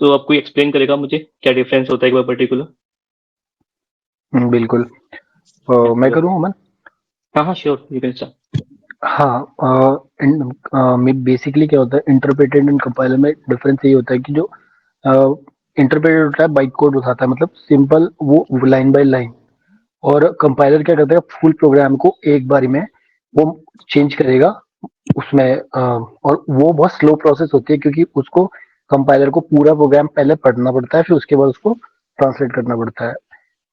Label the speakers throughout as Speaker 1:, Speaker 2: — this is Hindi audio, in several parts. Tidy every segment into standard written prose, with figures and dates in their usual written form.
Speaker 1: सो आप कोई एक्सप्लेन करेगा मुझे क्या डिफरेंस होता है एक बार पर्टिकुलर?
Speaker 2: बिल्कुल।
Speaker 1: या
Speaker 2: मैं
Speaker 1: तो
Speaker 2: करूँ अमन?
Speaker 1: हाँ, हाँ, श्योर यू कैन स्टार्ट।
Speaker 2: हाँ। बेसिकली क्या होता है, इंटरप्रेटेड एंड कंपाइलर में डिफरेंस यही होता है कि जो इंटरप्रेटेड होता है बाइट कोड उठाता है, मतलब सिंपल वो लाइन बाय लाइन। और कंपाइलर क्या करता है, फुल प्रोग्राम को एक बारी में वो चेंज करेगा उसमें। और वो बहुत स्लो प्रोसेस होती है, क्योंकि उसको कंपाइलर को पूरा प्रोग्राम पहले पढ़ना पड़ता है, फिर उसके बाद उसको ट्रांसलेट करना पड़ता है।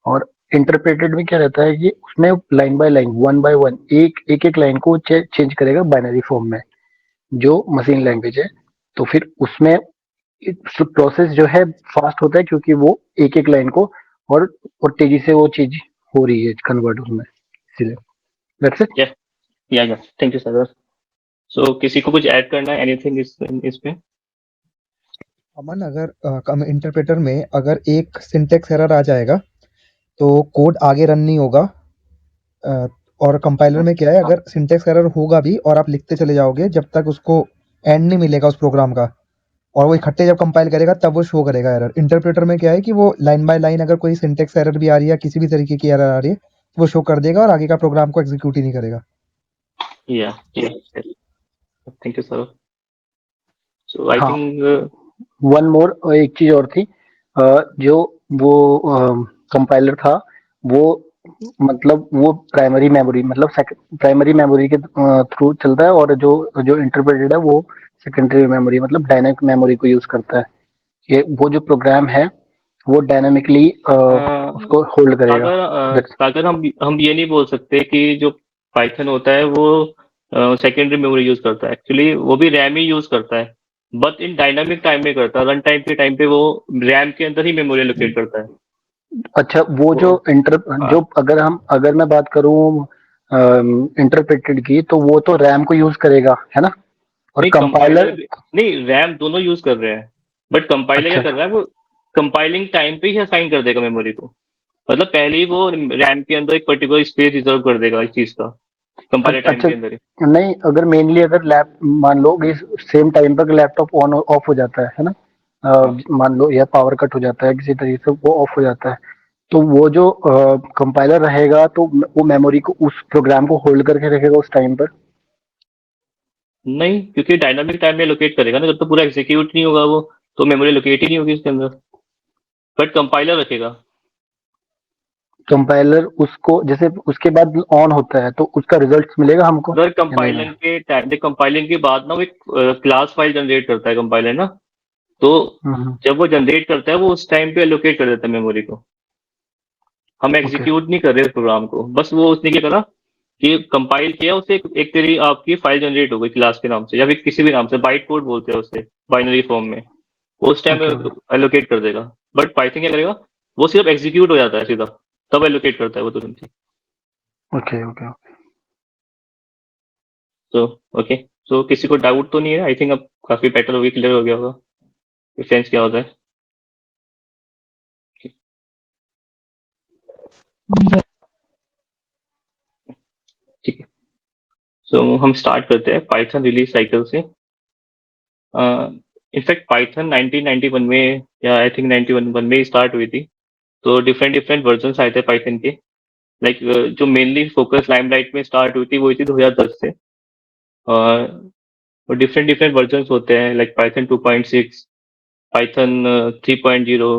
Speaker 2: और इंटरप्रेटेड में क्या रहता है कि उसमें line by line, one by one, एक एक एक लाइन को चेंज करेगा बाइनरी फॉर्म में, जो मशीन लैंग्वेज है। तो फिर उसमें प्रोसेस जो है फास्ट होता है, क्योंकि वो एक एक लाइन को और तेजी से वो चीज हो रही है कन्वर्ट उसमें, इसलिए। That's it.
Speaker 1: या या थैंक यू सर। सो किसी को कुछ ऐड करना है एनीथिंग इस पे?
Speaker 3: अमन, अगर इंटरप्रेटर में अगर एक सिंटेक्स एरर आ जाएगा तो कोड आगे रन नहीं होगा। अ, और कंपाइलर में क्या है, अगर सिंटेक्स एरर होगा भी और आप लिखते चले जाओगे जब तक उसको एंड नहीं मिलेगा उस प्रोग्राम का, और वो इकट्ठे जब कंपाइल करेगा तब वो शो करेगा एरर। इंटरप्रेटर में क्या है कि वो लाइन बाय लाइन अगर कोई सिंटेक्स एरर भी आ रही है या किसी भी तरीके की एरर आ रही है तो वो शो कर देगा और आगे का प्रोग्राम को एग्जीक्यूट ही नहीं करेगा।
Speaker 1: या थैंक यू सर। सो आई
Speaker 2: हाँ,
Speaker 1: थिंक
Speaker 2: वन मोर, एक चीज और थी। जो वो कंपाइलर था, वो मतलब वो प्राइमरी मेमोरी, मतलब प्राइमरी मेमोरी के थ्रू चलता है, और जो जो इंटरप्रेटेड है वो सेकेंडरी मेमोरी, मतलब डायनेमिक मेमोरी को यूज करता है। ये वो जो प्रोग्राम है वो डायनामिकली उसको होल्ड करेगा। That's-
Speaker 1: अगर हम ये नहीं बोल सकते कि जो पाइथन होता है वो सेकेंडरी मेमोरी यूज करता है। एक्चुअली वो भी रैम ही यूज करता है, बट इन डायनामिक टाइम में करता है। रन टाइम के टाइम पे वो रैम के अंदर ही मेमोरी लोकेट करता है।
Speaker 2: अच्छा, वो
Speaker 1: वो
Speaker 2: जो
Speaker 1: हाँ,
Speaker 2: जो अगर मैं बात करूं इंटरप्रेटेड की, तो वो तो रैम को यूज करेगा, है ना? और
Speaker 1: नहीं कंपाइलर
Speaker 2: कंपाइलर।
Speaker 1: भी नहीं, रैम दोनों यूज कर रहे हैं। बट कंपाइलर क्या
Speaker 2: अच्छा,
Speaker 1: कर रहा है, वो कंपाइलिंग टाइम पे ही असाइन कर देगा मेमोरी को। मतलब पहले ही वो रैम के अंदर एक पर्टिकुलर स्पेस रिजर्व कर देगा इस चीज का, कंपाइलर टाइम
Speaker 2: अच्छा।
Speaker 1: के अंदर ही।
Speaker 2: नहीं, अगर मेनली अगर लैप मान लो कि सेम टाइम पर लैपटॉप ऑन ऑफ हो जाता है ना?
Speaker 1: हाँ,
Speaker 2: मान लो, या पावर कट हो जाता है किसी तरीके से, वो ऑफ हो जाता है, तो वो जो कंपाइलर रहेगा तो वो मेमोरी को, उस प्रोग्राम को होल्ड करके रखेगा उस टाइम पर।
Speaker 1: नहीं, क्योंकि डायनामिक टाइम में लोकेट करेगा ना, जब तक पूरा एग्जीक्यूट नहीं होगा वो, तो मेमोरी लोकेट ही नहीं होगी इसके अंदर। बट कंपाइलर रखेगा।
Speaker 2: कंपाइलर उसको जैसे उसके बाद ऑन होता है, तो उसका रिजल्ट मिलेगा हमको
Speaker 1: अगर
Speaker 2: या नहीं
Speaker 1: कंपाइलिंग
Speaker 2: मिलेगा?
Speaker 1: के टाइम, कंपाइलिंग के बाद ना वो एक क्लास फाइल जनरेट करता है कंपाइलर ना, तो
Speaker 2: हम्म।
Speaker 1: जब वो जनरेट करता है वो उस टाइम पे एलोकेट कर देता है मेमोरी को। हम
Speaker 2: ओके।
Speaker 1: एग्जीक्यूट नहीं कर रहे उस प्रोग्राम को, बस वो उसने क्या करा कि कंपाइल किया, उसे एक तेरी आपकी फाइल जनरेट हो गई क्लास के नाम से या फिर किसी भी नाम से, बाइट कोड बोलते हैं उसे, बाइनरी फॉर्म में। वो उस टाइम
Speaker 2: ओके।
Speaker 1: एलोकेट कर देगा। बट पाइथन क्या करेगा, वो सिर्फ एग्जीक्यूट हो जाता है सीधा, तब एलोकेट करता है वो तुरंत ही।
Speaker 2: ओके। ओके।
Speaker 1: तो ओके, सो किसी को डाउट तो नहीं है? आई थिंक अब काफी बेटर हो गया, क्लियर हो गया होगा डिफरेंस क्या होता है। ठीक है, सो हम स्टार्ट करते हैं पाइथन रिलीज साइकिल से। इनफैक्ट पाइथन 1991 में या आई थिंक 91 में स्टार्ट हुई थी। तो डिफरेंट डिफरेंट वर्जन आए थे पाइथन के। लाइक जो मेनली फोकस लाइमलाइट में स्टार्ट हुई थी वो हुई थी 2010 से। और डिफरेंट डिफरेंट वर्जन होते हैं, लाइक पाइथन 2.6, पाइथन 3.0,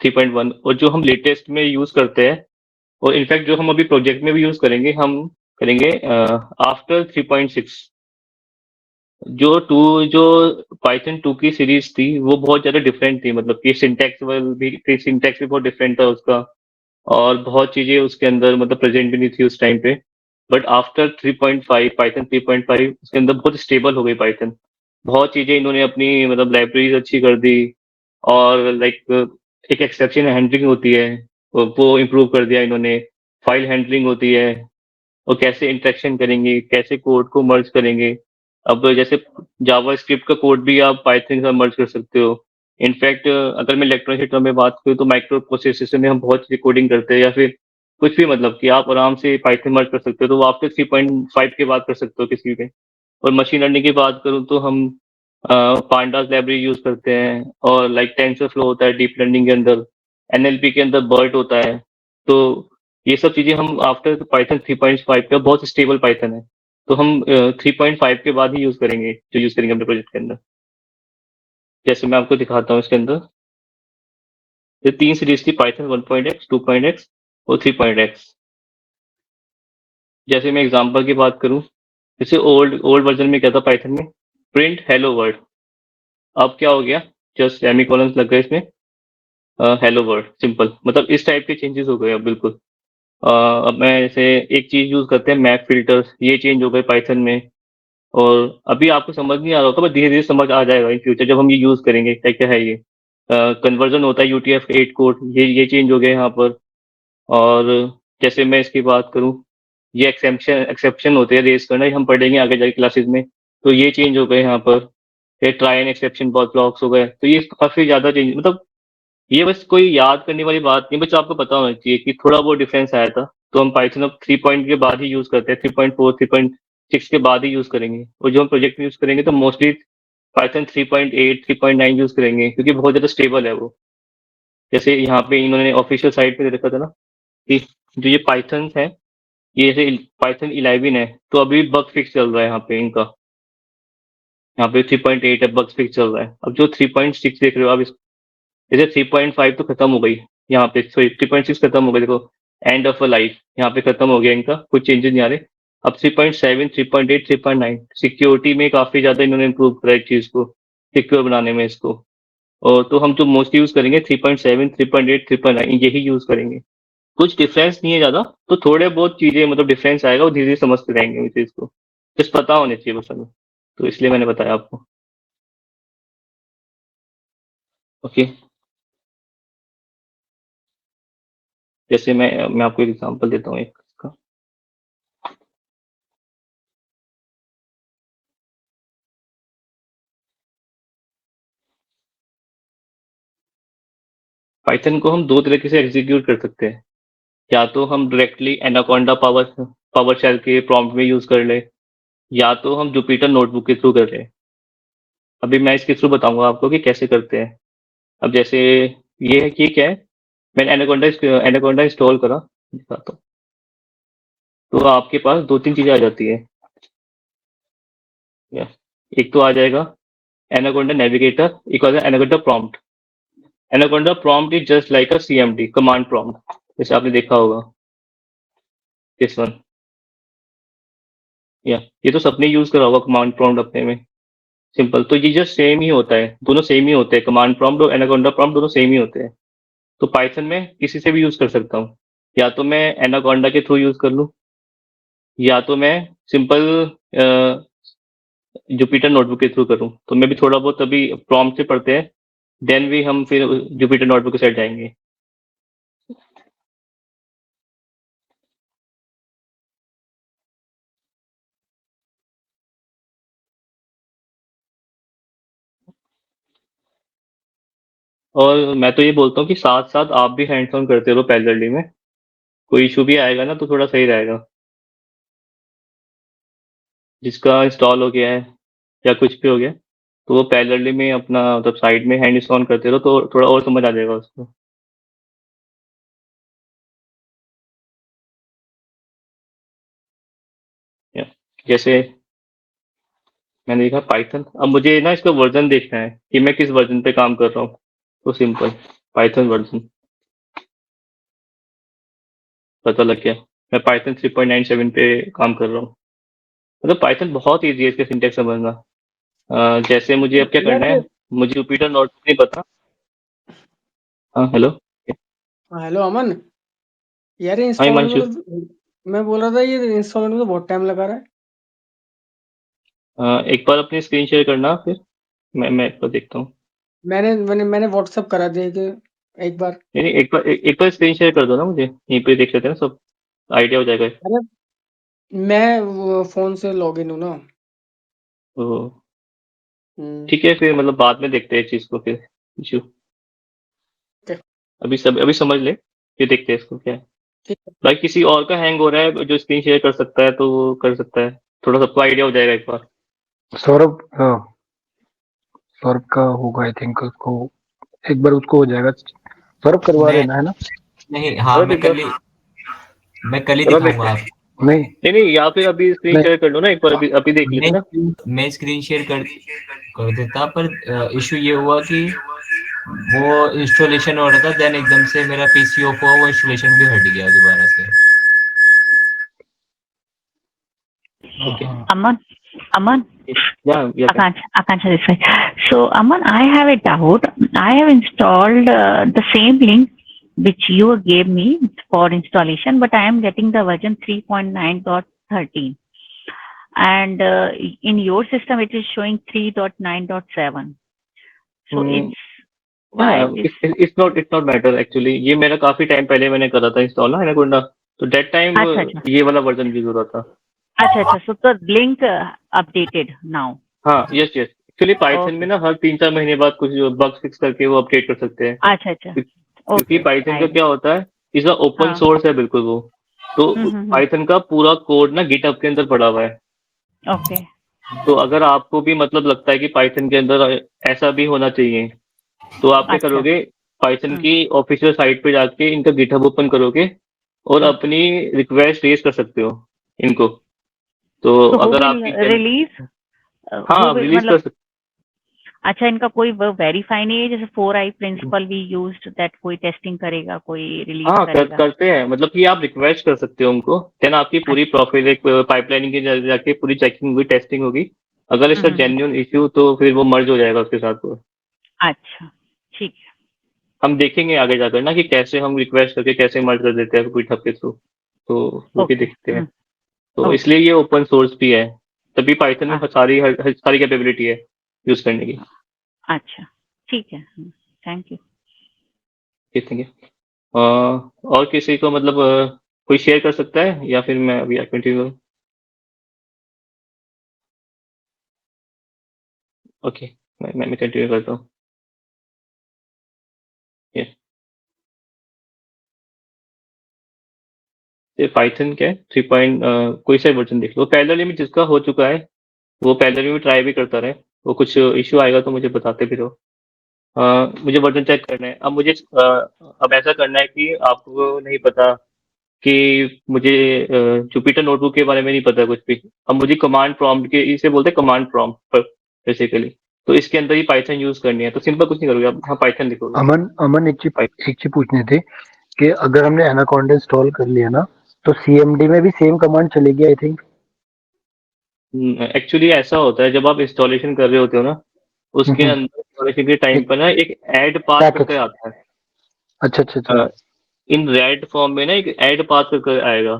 Speaker 1: 3.1, और जो हम लेटेस्ट में यूज करते हैं, और इनफैक्ट जो हम अभी प्रोजेक्ट में भी यूज करेंगे, हम करेंगे आफ्टर 3.6। जो पाइथन 2 की सीरीज थी वो बहुत ज्यादा डिफरेंट थी, मतलब कि सिंटेक्स भी बहुत डिफरेंट था उसका, और बहुत चीजें उसके अंदर मतलब प्रेजेंट भी नहीं थी उस टाइम पे। बट आफ्टर 3.5, पाइथन 3.5, उसके अंदर बहुत स्टेबल हो गई पाइथन। बहुत चीजें इन्होंने अपनी मतलब लाइब्रेरीज अच्छी कर दी, और लाइक एक एक्सेप्शन हैंडलिंग होती है, वो इम्प्रूव कर दिया इन्होंने। फाइल हैंडलिंग होती है, और कैसे इंटरेक्शन करेंगे, कैसे कोड को मर्ज करेंगे। अब जैसे जावा स्क्रिप्ट का कोड भी आप पाइथन के साथ मर्ज कर सकते हो। इनफैक्ट अगर मैं इलेक्ट्रॉनिक सेक्टर में बात करूँ तो माइक्रो प्रोसेसर में हम बहुत चीजें कोडिंग करते हैं, या फिर कुछ भी, मतलब कि आप आराम से पाइथन मर्ज कर सकते हो, तो वो आप 3.5 के बाद कर सकते हो किसी पे। और मशीन लर्निंग की बात करूँ तो हम पांडास लाइब्रेरी यूज करते हैं, और लाइक टेंसर फ्लो होता है डीप लर्निंग के अंदर, एनएलपी के अंदर बर्ट होता है। तो ये सब चीजें हम आफ्टर पाइथन 3.5 का बहुत स्टेबल पाइथन है, तो हम 3.5 के बाद ही यूज करेंगे, जो यूज करेंगे अपने प्रोजेक्ट के अंदर। जैसे मैं आपको दिखाता हूँ इसके अंदर, ये 3 सीरीज थी पाइथन 1.x, 2.x और 3.x। जैसे मैं एग्जांपल की बात करूं, जैसे ओल्ड ओल्ड वर्जन में क्या था पाइथन में, प्रिंट हेलो वर्ल्ड। अब क्या हो गया, जस्ट सेमीकोलन लग गए इसमें, हेलो वर्ल्ड सिंपल, मतलब इस टाइप के चेंजेस हो गए अब बिल्कुल। अब मैं जैसे एक चीज यूज करते हैं मैप फिल्टर्स, ये चेंज हो गए पाइथन में। और अभी आपको समझ नहीं आ रहा होगा, बट धीरे धीरे समझ आ जाएगा इन फ्यूचर जब हम ये यूज करेंगे क्या क्या है ये। कन्वर्जन होता है UTF-8 कोड, ये चेंज हो गया यहाँ पर। और जैसे मैं इसकी बात करूं, ये एक्सेप्शन एक्सेप्शन होते हैं रेस करना, ये हम पढ़ेंगे आगे जाके क्लासेस में। तो ये चेंज हो गए यहाँ पर, ये ट्राई एंड एक्सेप्शन बहुत ब्लॉक्स हो गए, तो ये काफी ज्यादा चेंज, मतलब ये बस कोई याद करने वाली बात नहीं, बस आपको पता होना चाहिए कि थोड़ा बहुत डिफरेंस आया था। तो हम पाइथन अब 3 पॉइंट के बाद ही यूज करते हैं, 3.4 3.6 के बाद ही यूज करेंगे, और जो हम प्रोजेक्ट में यूज करेंगे तो मोस्टली पाइथन 3.8 3.9 यूज करेंगे, क्योंकि बहुत ज्यादा स्टेबल है वो। जैसे यहाँ पे इन्होंने ऑफिशियल साइट पे दे रखा था ना कि जो ये पाइथन है, ये जैसे पाइथन 11 है, तो अभी बग फिक्स चल रहा है यहाँ पे इनका। यहाँ पे 3.8 है, बग फिक्स चल रहा है। अब जो 3.6 देख रहे हो आप, जैसे 3.5 तो खत्म हो गई, यहाँ पे सॉरी 3.6 खत्म हो गई, देखो एंड ऑफ अ लाइफ यहाँ पे खत्म हो गया इनका, कुछ चेंजेस नहीं आ रहे। अब 3.7 3.8 3.9 सिक्योरिटी में काफी ज्यादा इन्होंने इम्प्रूव करा है इस चीज को, सिक्योर बनाने में इसको। और तो हम जो मोस्टली यूज करेंगे 3.7 3.8 3.9 यही यूज करेंगे। कुछ डिफरेंस नहीं है ज्यादा, तो थोड़े बहुत चीजें मतलब डिफरेंस आएगा, वो धीरे धीरे समझते रहेंगे इस चीज को, बस पता होने चाहिए बस हमें। तो इसलिए मैंने बताया आपको। ओके, जैसे मैं आपको एक एग्जांपल देता हूँ एक इसका। पाइथन को हम दो तरीके से एग्जीक्यूट कर सकते हैं, या तो हम directly Anaconda power PowerShell के प्रॉम्प्ट में यूज कर ले, या तो हम जुपिटर नोटबुक के थ्रू कर ले। अभी मैं इसके थ्रू बताऊंगा आपको कि कैसे करते हैं। अब जैसे ये है कि क्या है, मैंने एनाकोंडा एनाकोंडा इंस्टॉल करा, दिखाता हूँ। तो आपके पास दो तीन चीजें आ जाती है, या एक तो आ जाएगा एनाकोंडा नेविगेटर, एक आ जाएगा anaconda prompt. Anaconda prompt is just like a CMD command prompt, जैसे आपने देखा होगा दिस वन। या ये तो सबने यूज करा होगा कमांड प्रॉम्प्ट अपने में, सिंपल। तो ये जस्ट सेम ही होता है, दोनों सेम ही होते हैं, कमांड प्रॉम्प्ट और एनाकोंडा प्रॉम्प्ट दोनों सेम ही होते हैं। तो पाइथन में किसी से भी यूज कर सकता हूँ, या तो मैं एनाकोंडा के थ्रू यूज कर लूँ, या तो मैं सिंपल जुपिटर नोटबुक के थ्रू करूँ। तो मैं भी थोड़ा बहुत अभी प्रॉम्प्ट से पढ़ते हैं, देन भी हम फिर जुपिटर नोटबुक के साइड जाएंगे। और मैं तो ये बोलता हूँ कि साथ साथ आप भी हैंड्स ऑन करते रहो पैरेलली में, कोई इशू भी आएगा ना तो थोड़ा सही रहेगा। जिसका इंस्टॉल हो गया है या कुछ भी हो गया, तो वो पैरेलली में अपना मतलब साइड में हैंड्स ऑन करते रहो, तो थोड़ा और समझ आ जाएगा उसको। या जैसे मैंने देखा पाइथन, अब मुझे ना इसका वर्जन देखना है कि मैं किस वर्जन पे काम कर रहा हूँ। तो सिंपल पाइथन वर्जन पता लग गया, मैं पाइथन 3.97 पे काम कर रहा हूँ। मतलब पाइथन बहुत ईजी है इसका सिंटेक्स समझना। जैसे मुझे अब क्या
Speaker 4: यार
Speaker 1: करना है, मुझे जुपिटर नोटबुक नहीं पता। हाँ हेलो।
Speaker 4: हेलो अमन। यार ये
Speaker 1: हाँ
Speaker 4: इंस्टॉलमेंट
Speaker 1: हिमांशु।
Speaker 4: में तो मैं बोल रहा था ये इंस्टॉलमेंट में तो बहुत टाइम लगा रहा है।
Speaker 1: एक बार अपनी स्क्रीन शेयर करना फिर मैं एक बार देखता हूँ।
Speaker 4: मैंने व्हाट्सअप करा दे कि एक बार।
Speaker 1: नहीं नहीं, एक बार स्क्रीन शेयर कर दो ना मुझे, यहीं पे देख लेते हैं ना सब, आइडिया हो जाएगा।
Speaker 4: अरे मैं वो फोन से लॉगिन हूँ ना।
Speaker 1: तो
Speaker 4: हम्म।
Speaker 1: ठीक है फिर, मतलब बाद में देखते हैं इस चीज को फिर, इशू
Speaker 4: ठीक
Speaker 1: अभी समझ ले, फिर देखते हैं इसको क्या है।
Speaker 4: ठीक है।
Speaker 1: भाई किसी और का हैंग हो रहा है जो स्क्रीन शेयर कर सकता है तो वो कर सकता है, थोड़ा सबको आइडिया हो जाएगा एक बार।
Speaker 2: सौरभ, हाँ, सौरभ का होगा आई थिंक, उसको एक बार उसको हो जाएगा। सौरभ करवा
Speaker 5: मैं
Speaker 2: लेना है ना?
Speaker 5: नहीं, हाँ,
Speaker 1: चलो एक बार
Speaker 5: मैं कल ही
Speaker 1: चलो मैं
Speaker 5: दिखाऊंगा आपको।
Speaker 2: नहीं
Speaker 1: नहीं नहीं, या फिर अभी स्क्रीन
Speaker 2: नहीं
Speaker 1: शेयर कर लो ना एक बार, अभी देख लेते ना।
Speaker 5: मैं स्क्रीन शेयर कर देता, पर इशू ये हुआ कि वो इंस्टॉलेशन हो रहा था, देन एकदम से मेरा पीसी ऑफ हुआ, वो इंस्टॉलेशन भी हट गया दोबारा से।
Speaker 1: ओके
Speaker 6: Aman,
Speaker 1: या क्या
Speaker 6: Akansha this way. So, Aman, I have a doubt. I have installed the same link which you gave me for installation, but I am getting the version 3.9.13. And in your system, it is showing 3.9.7. So, it's why this.
Speaker 1: It's not matter actually. ये मेरा काफी टाइम पहले मैंने करा था इंस्टॉल ना एनाकोंडा, तो डेट टाइम
Speaker 6: अच्छा अच्छा
Speaker 1: ये वाला वर्जन यूज हो रहा था।
Speaker 6: अच्छा अच्छा. So, the link updated now.
Speaker 1: हाँ यस यस, एक्चुअली पाइथन में
Speaker 6: Okay.
Speaker 1: ना हर 3-4 महीने बाद कुछ बग फिक्स करके वो अपडेट कर सकते हैं।
Speaker 6: अच्छा अच्छा.
Speaker 1: क्योंकि
Speaker 6: Okay.
Speaker 1: पाइथन का
Speaker 6: I.
Speaker 1: क्या होता है, इसका ओपन
Speaker 6: हाँ.
Speaker 1: सोर्स है बिल्कुल वो, तो पाइथन का पूरा कोड ना गिटहब के अंदर पड़ा हुआ है।
Speaker 6: Okay.
Speaker 1: तो अगर आपको भी मतलब लगता है कि पाइथन के अंदर ऐसा भी होना चाहिए, तो आप क्या
Speaker 6: अच्छा.
Speaker 1: करोगे, पाइथन
Speaker 6: हम्म.
Speaker 1: की ऑफिशियल साइट पे जाके इनका गिटहब ओपन करोगे और
Speaker 6: हम्म.
Speaker 1: अपनी रिक्वेस्ट रेज कर सकते हो इनको। तो
Speaker 6: So who
Speaker 1: अगर
Speaker 6: will
Speaker 1: आपकी
Speaker 6: release?
Speaker 1: हाँ
Speaker 6: Who
Speaker 1: आप
Speaker 6: will
Speaker 1: रिलीज कर
Speaker 6: मतलब
Speaker 1: सकते
Speaker 6: अच्छा इनका कोई वेरीफाई नहीं है जैसे 4i principle we used that कोई टेस्टिंग करेगा कोई रिलीज
Speaker 1: हाँ
Speaker 6: करेगा.
Speaker 1: करते हैं, मतलब कि आप रिक्वेस्ट कर सकते हो उनको, देन आपकी पूरी
Speaker 6: अच्छा.
Speaker 1: प्रोफाइल एक पाइपलाइनिंग की जाके पूरी चेकिंग होगी, टेस्टिंग होगी। अगर इसका
Speaker 6: हम्म.
Speaker 1: जेन्युइन इश्यू तो फिर वो मर्ज हो जाएगा उसके साथ वो।
Speaker 6: अच्छा ठीक है.
Speaker 1: हम देखेंगे आगे जाकर ना कि कैसे हम रिक्वेस्ट करके कैसे मर्ज कर देते हैं गिटहब के थ्रू, तो वो भी
Speaker 6: ओके.
Speaker 1: देखते हैं। तो
Speaker 6: ओके.
Speaker 1: इसलिए ये ओपन सोर्स भी है, तभी पाइथन में
Speaker 6: हाँ.
Speaker 1: सारी कैपेबिलिटी है यूज करने की।
Speaker 6: अच्छा ठीक है. Thank you.
Speaker 1: ठीक है। और किसी को मतलब कोई शेयर कर सकता है या फिर मैं अभी कंटिन्यू करूँ? ओके, मैं कंटिन्यू करता हूँ। ये पाइथन क्या है 3 कोई सा वर्जन देख लो, पैरेलली में जिसका हो चुका है वो पैरेलली में ट्राई भी करता रहे। वो कुछ इश्यू आएगा तो मुझे बताते भी रहो। मुझे वर्जन चेक करना है अब मुझे। अब ऐसा करना है कि आपको नहीं पता कि मुझे जुपिटर नोटबुक के बारे में नहीं पता कुछ भी। अब मुझे कमांड प्रॉम्प्ट के, इसे बोलते हैं कमांड प्रॉम्प्ट पर बेसिकली, तो इसके अंदर ही पाइथन यूज करनी है। तो सिंपल कुछ नहीं करोगे आप, हाँ पाइथन लिखोगे।
Speaker 2: अमन अमन एक चीज पूछनी थी कि अगर हमने एनाकोंडा इंस्टॉल कर लिया ना, तो सीएमडी में भी सेम कमांड चलेगी आई थिंक।
Speaker 1: एक्चुअली ऐसा होता है जब आप इंस्टॉलेशन कर रहे होते हो ना, उसके अंदर इंस्टॉलेशन के टाइम
Speaker 2: एक
Speaker 1: पर ना एक ऐड पाथ
Speaker 2: पैकेज।
Speaker 1: करके आता
Speaker 2: अच्छा अच्छा अच्छा।
Speaker 1: है। इन रेड फॉर्म में ना एक ऐड पाथ करके आएगा।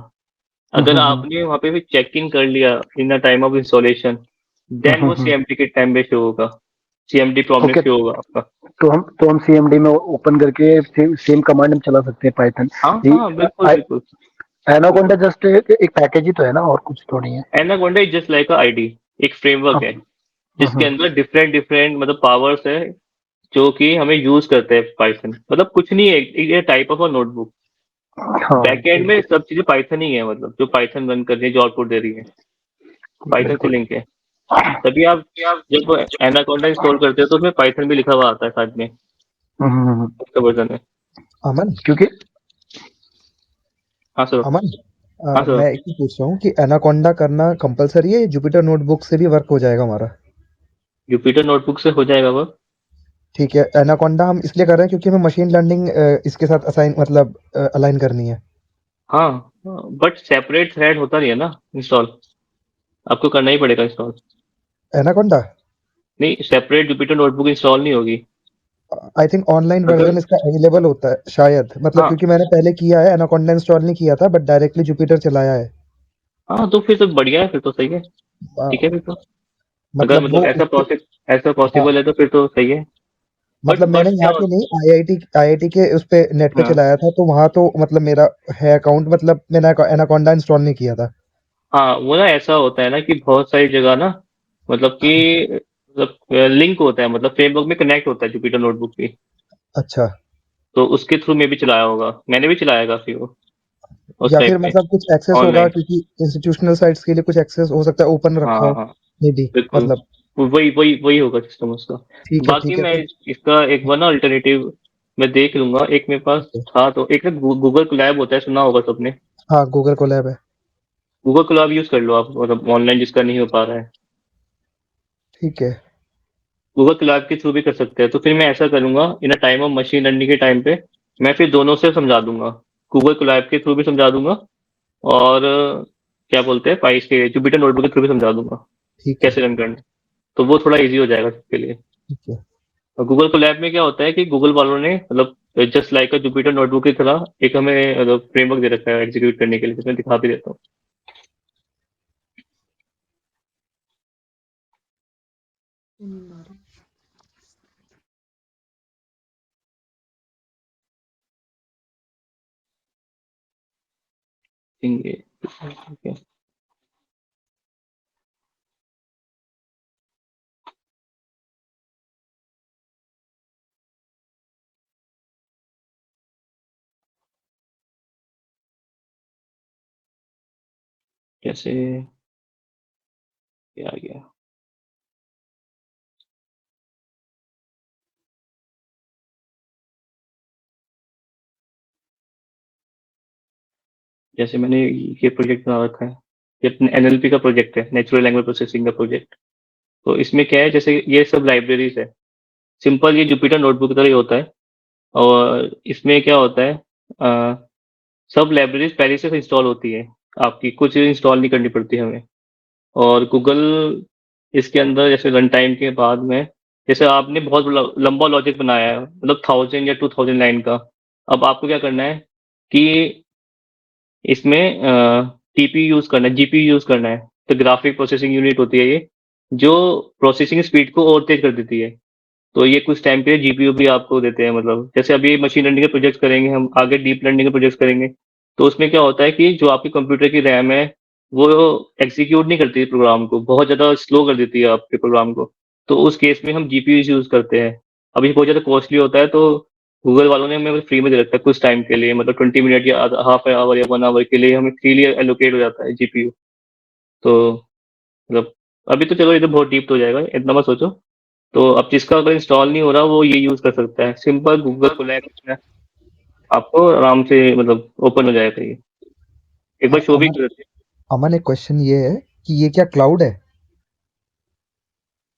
Speaker 1: अगर आपने वहाँ पे भी चेक इन कर लिया in the time of installation, then वो सीएमडी के टाइम में शो होगा, सीएमडी प्रॉब्लम
Speaker 2: ओके,
Speaker 1: शो होगा आपका।
Speaker 2: तो हम सीएमडी में ओपन करके सेम कमांड हम चला सकते हैं पाइथन।
Speaker 1: हाँ
Speaker 2: जी।
Speaker 1: हाँ बिल्कुल बिल्कुल
Speaker 2: एनाकोंडा
Speaker 1: बिल्कुल।
Speaker 2: जस्ट एक पैकेज ही तो है ना, और कुछ तो नहीं है।
Speaker 1: Anaconda is just like ID, एक फ्रेमवर्क है जिसके अंदर डिफरेंट डिफरेंट मतलब पावर्स है जो कि हमें यूज करते हैं पाइथन। मतलब कुछ नहीं है, ये टाइप ऑफ अ नोटबुक।
Speaker 2: हाँ
Speaker 1: बैकएंड में
Speaker 2: बिल्कुल
Speaker 1: सब चीजें पाइथन ही है, मतलब जो पाइथन रन कर रही है, जो आउटपुट दे रही है पाइथन से
Speaker 2: बिल्कुल।
Speaker 1: लिंक है। तभी आप जब एनाकोंडा इंस्टॉल करते हो तो उसमें पाइथन भी लिखा हुआ आता है साथ में, उसका वर्जन है।
Speaker 3: अमन
Speaker 2: क्योंकि
Speaker 1: हाँ सर।
Speaker 3: अमन
Speaker 1: हाँ सर।
Speaker 3: मैं एक ही पूछ रहा हूँ कि एनाकोंडा करना कंपलसरी है, जुपिटर नोटबुक से भी वर्क हो जाएगा हमारा?
Speaker 1: जुपिटर नोटबुक से हो जाएगा वो।
Speaker 3: ठीक है, एनाकोंडा हम इसलिए कर रहे हैं क्योंकि हमें मशीन लर्निंग इसके साथ असाइन मतलब अलाइन करनी है।
Speaker 1: हाँ बट सेपरेट थ्रेड होता नहीं है ना इंस्टॉल, आपको करना ही पड़ेगा इंस्टॉल।
Speaker 3: एनाकोंडा
Speaker 1: नहीं, सेपरेट जुपिटर नोटबुक इंस्टॉल नहीं होगी।
Speaker 3: आई थिंक ऑनलाइन
Speaker 1: अगर
Speaker 3: वर्जन इसका अवेलेबल होता है शायद, मतलब
Speaker 1: हाँ
Speaker 3: क्योंकि मैंने पहले किया है, एनाकोंडा इंस्टॉल नहीं किया था बट डायरेक्टली जुपिटर चलाया है।
Speaker 1: हाँ तो फिर तो बढ़िया है, फिर तो सही है।
Speaker 3: अ,
Speaker 1: ठीक है फिर तो, अगर
Speaker 3: मतलब
Speaker 1: मतलब
Speaker 3: वो उसके
Speaker 1: ऐसा
Speaker 3: हाँ,
Speaker 1: पॉसिबल है तो फिर तो सही है।
Speaker 3: मतलब
Speaker 1: बट
Speaker 3: मैंने
Speaker 1: क्या
Speaker 3: यहाँ के
Speaker 1: होता
Speaker 3: नहीं आईआईटी के उस पे नेट पे
Speaker 1: हाँ
Speaker 3: चलाया था, तो वहाँ तो मतलब मेरा है अकाउंट, मतलब मैंने एनाकोंडा इंस्टॉल नहीं किया था।
Speaker 1: हाँ, वो ना ऐसा होता है ना कि बहुत सारी जगह ना, मतलब कि मतलब लिंक होता है, मतलब फ्रेमवर्क में कनेक्ट होता है जुपिटर नोटबुक भी,
Speaker 3: अच्छा,
Speaker 1: तो उसके थ्रू में भी चलाया होगा, मैंने भी चलाया काफी वो उस
Speaker 3: या
Speaker 1: टाइप
Speaker 3: फिर
Speaker 1: पे
Speaker 3: मतलब कुछ एक्सेस होगा
Speaker 1: ऑनलाइन।
Speaker 3: क्योंकि इंस्टीट्यूशनल साइट्स के लिए कुछ एक्सेस हो सकता है, ओपन
Speaker 1: हाँ
Speaker 3: रखा
Speaker 1: हाँ
Speaker 3: हो
Speaker 1: हाँ
Speaker 3: मे बी
Speaker 1: बिल्कुल।
Speaker 3: मतलब।
Speaker 1: वही वही वही होगा सिस्टम उसका।
Speaker 3: ठीक
Speaker 1: बाकी
Speaker 3: है
Speaker 1: मैं
Speaker 3: फिर।
Speaker 1: इसका एक बार ना अल्टरनेटिव मैं देख लूंगा। एक मेरे पास
Speaker 3: ठीक है।
Speaker 1: था, तो एक ना गूगल कोलैब होता है, सुना होगा सबने।
Speaker 3: हाँ, गूगल कोलैब है।
Speaker 1: गूगल कोलैब यूज कर लो आप, मतलब ऑनलाइन जिसका नहीं हो पा रहा है,
Speaker 3: ठीक है।
Speaker 1: गूगल कोलैब के थ्रू भी कर सकते हैं। तो फिर मैं ऐसा करूंगा, in a time of machine learning के टाइम पे मैं फिर दोनों से समझा दूंगा, गूगल कोलैब के थ्रू भी समझा दूंगा, और क्या बोलते हैं पाइस के जुपिटर नोटबुक के थ्रू भी समझा दूंगा
Speaker 3: ठीक है।
Speaker 1: कैसे रन करना है। तो वो थोड़ा इजी हो जाएगा सबके लिए।
Speaker 3: ठीक है।
Speaker 1: और गूगल कोलैब में क्या होता है कि गूगल वालों ने मतलब जस्ट लाइक अ जुपिटर नोटबुक की तरह एक हमें मतलब फ्रेमवर्क दे रखा है एग्जीक्यूट करने के लिए, जिसमें दिखा भी देता हूँ। ठीक है। जैसे ये आ गया। जैसे मैंने ये प्रोजेक्ट बना रखा है, ये अपने एनएलपी का प्रोजेक्ट है, नेचुरल लैंग्वेज प्रोसेसिंग का प्रोजेक्ट। तो इसमें क्या है, जैसे ये सब लाइब्रेरीज है, सिंपल ये जुपिटर नोटबुक की तरह ही होता है। और इसमें क्या होता है, अ, सब लाइब्रेरीज पहले से इंस्टॉल होती है, आपकी कुछ इंस्टॉल नहीं करनी पड़ती हमें। और गूगल इसके अंदर जैसे रन टाइम के बाद में, जैसे आपने बहुत लंबा लॉजिक बनाया है, मतलब 1000 या 2000 लाइन का। अब आपको क्या करना है कि इसमें टीपी यूज करना है, जीपी यूज करना है। तो ग्राफिक प्रोसेसिंग यूनिट होती है ये, जो प्रोसेसिंग स्पीड को और तेज कर देती है। तो ये कुछ टाइम पे जीपीयू भी आपको देते हैं, मतलब जैसे अभी मशीन लर्निंग के प्रोजेक्ट्स करेंगे हम, आगे डीप लर्निंग के प्रोजेक्ट्स करेंगे। तो उसमें क्या होता है कि जो आपके कंप्यूटर की रैम है, वो एग्जीक्यूट नहीं करती प्रोग्राम को, बहुत ज़्यादा स्लो कर देती है आपके प्रोग्राम को। तो उस केस में हम जीपीयू यूज़ करते हैं। अब ये बहुत ज़्यादा कॉस्टली होता है, तो गूगल वालों ने हमें फ्री में दे रखा है कुछ टाइम के लिए, मतलब 20 मिनट या हाफ आवर या 1 आवर के लिए हमें फ्रीली एलोकेट हो जाता है जीपीयू। तो मतलब अभी तो चलो ये तो बहुत डीप हो जाएगा, इतना मत सोचो। तो अब जिसका अगर इंस्टॉल नहीं हो रहा वो ये यूज कर सकता है, सिंपल गूगल कोलैब है, आपको आराम से मतलब ओपन हो जाएगा ये। एक बार शो भी
Speaker 3: अमन
Speaker 1: कर देते हैं।
Speaker 3: अमन, एक क्वेश्चन ये है कि ये क्या क्लाउड है?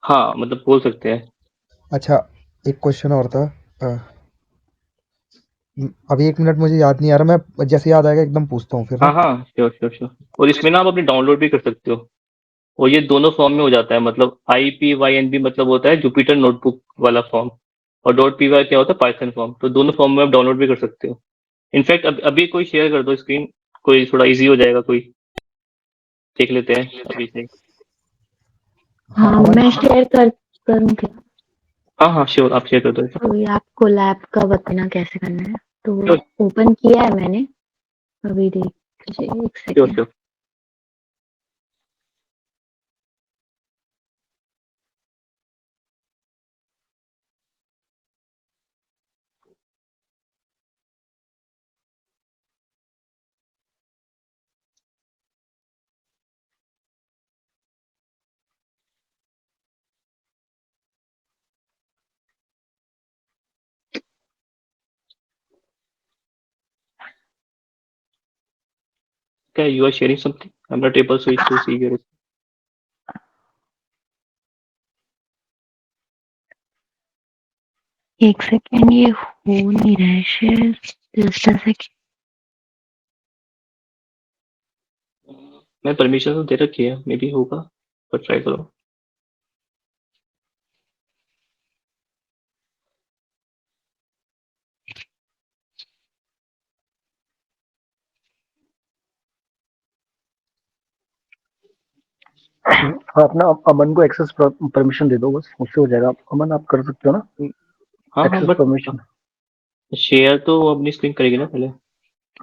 Speaker 1: हाँ मतलब बोल सकते हैं।
Speaker 3: अच्छा, एक क्वेश्चन और था। अभी 1 मिनट मुझे याद नहीं आ रहा, मैं जैसे याद आएगा एकदम पूछता हूँ फिर ना।
Speaker 1: हाँ हाँ, श्योर श्योर श्योर। और इसमें ना आप अपने डाउनलोड भी कर सकते हो, और ये दोनों फॉर्म में हो जाता है, मतलब IPYNB मतलब होता है जुपिटर नोटबुक वाला फॉर्म, और .py क्या होता है पाइथन फॉर्म। तो दोनों फॉर्म में आप डाउनलोड भी कर सकते हो। इनफैक्ट अभी कोई शेयर कर दो स्क्रीन, कोई थोड़ा इजी हो जाएगा, कोई देख लेते हैं अभी से।
Speaker 3: हाँ
Speaker 6: हाँ,
Speaker 3: अमन।
Speaker 6: मैं शेयर करूँ क्या?
Speaker 1: हाँ हाँ श्योर, आप शेयर कर दो ऐसा।
Speaker 6: तो ये आपको लैब का बताना कैसे करना है। तो
Speaker 1: श्योर
Speaker 6: ओपन किया है मैंने, अभी देख लीजिए, एक
Speaker 1: श्योर
Speaker 6: सेकेंड।
Speaker 1: श्योर। क्या you are sharing something? I am not able to see your.
Speaker 6: एक सेकेंड, ये हो नहीं रहा है शेयर, जस्ट अ सेकेंड।
Speaker 1: मैं परमिशन तो दे रखी है, मे बी होगा, पर ट्राई करो।
Speaker 2: आप ना अमन को एक्सेस परमिशन दे दो, बस उससे हो जाएगा। अमन आप कर सकते हो ना
Speaker 1: हाँ हाँ,
Speaker 2: एक्सेस
Speaker 1: बट
Speaker 2: परमिशन?
Speaker 1: शेयर तो वो अपनी स्क्रीन करेगी ना पहले।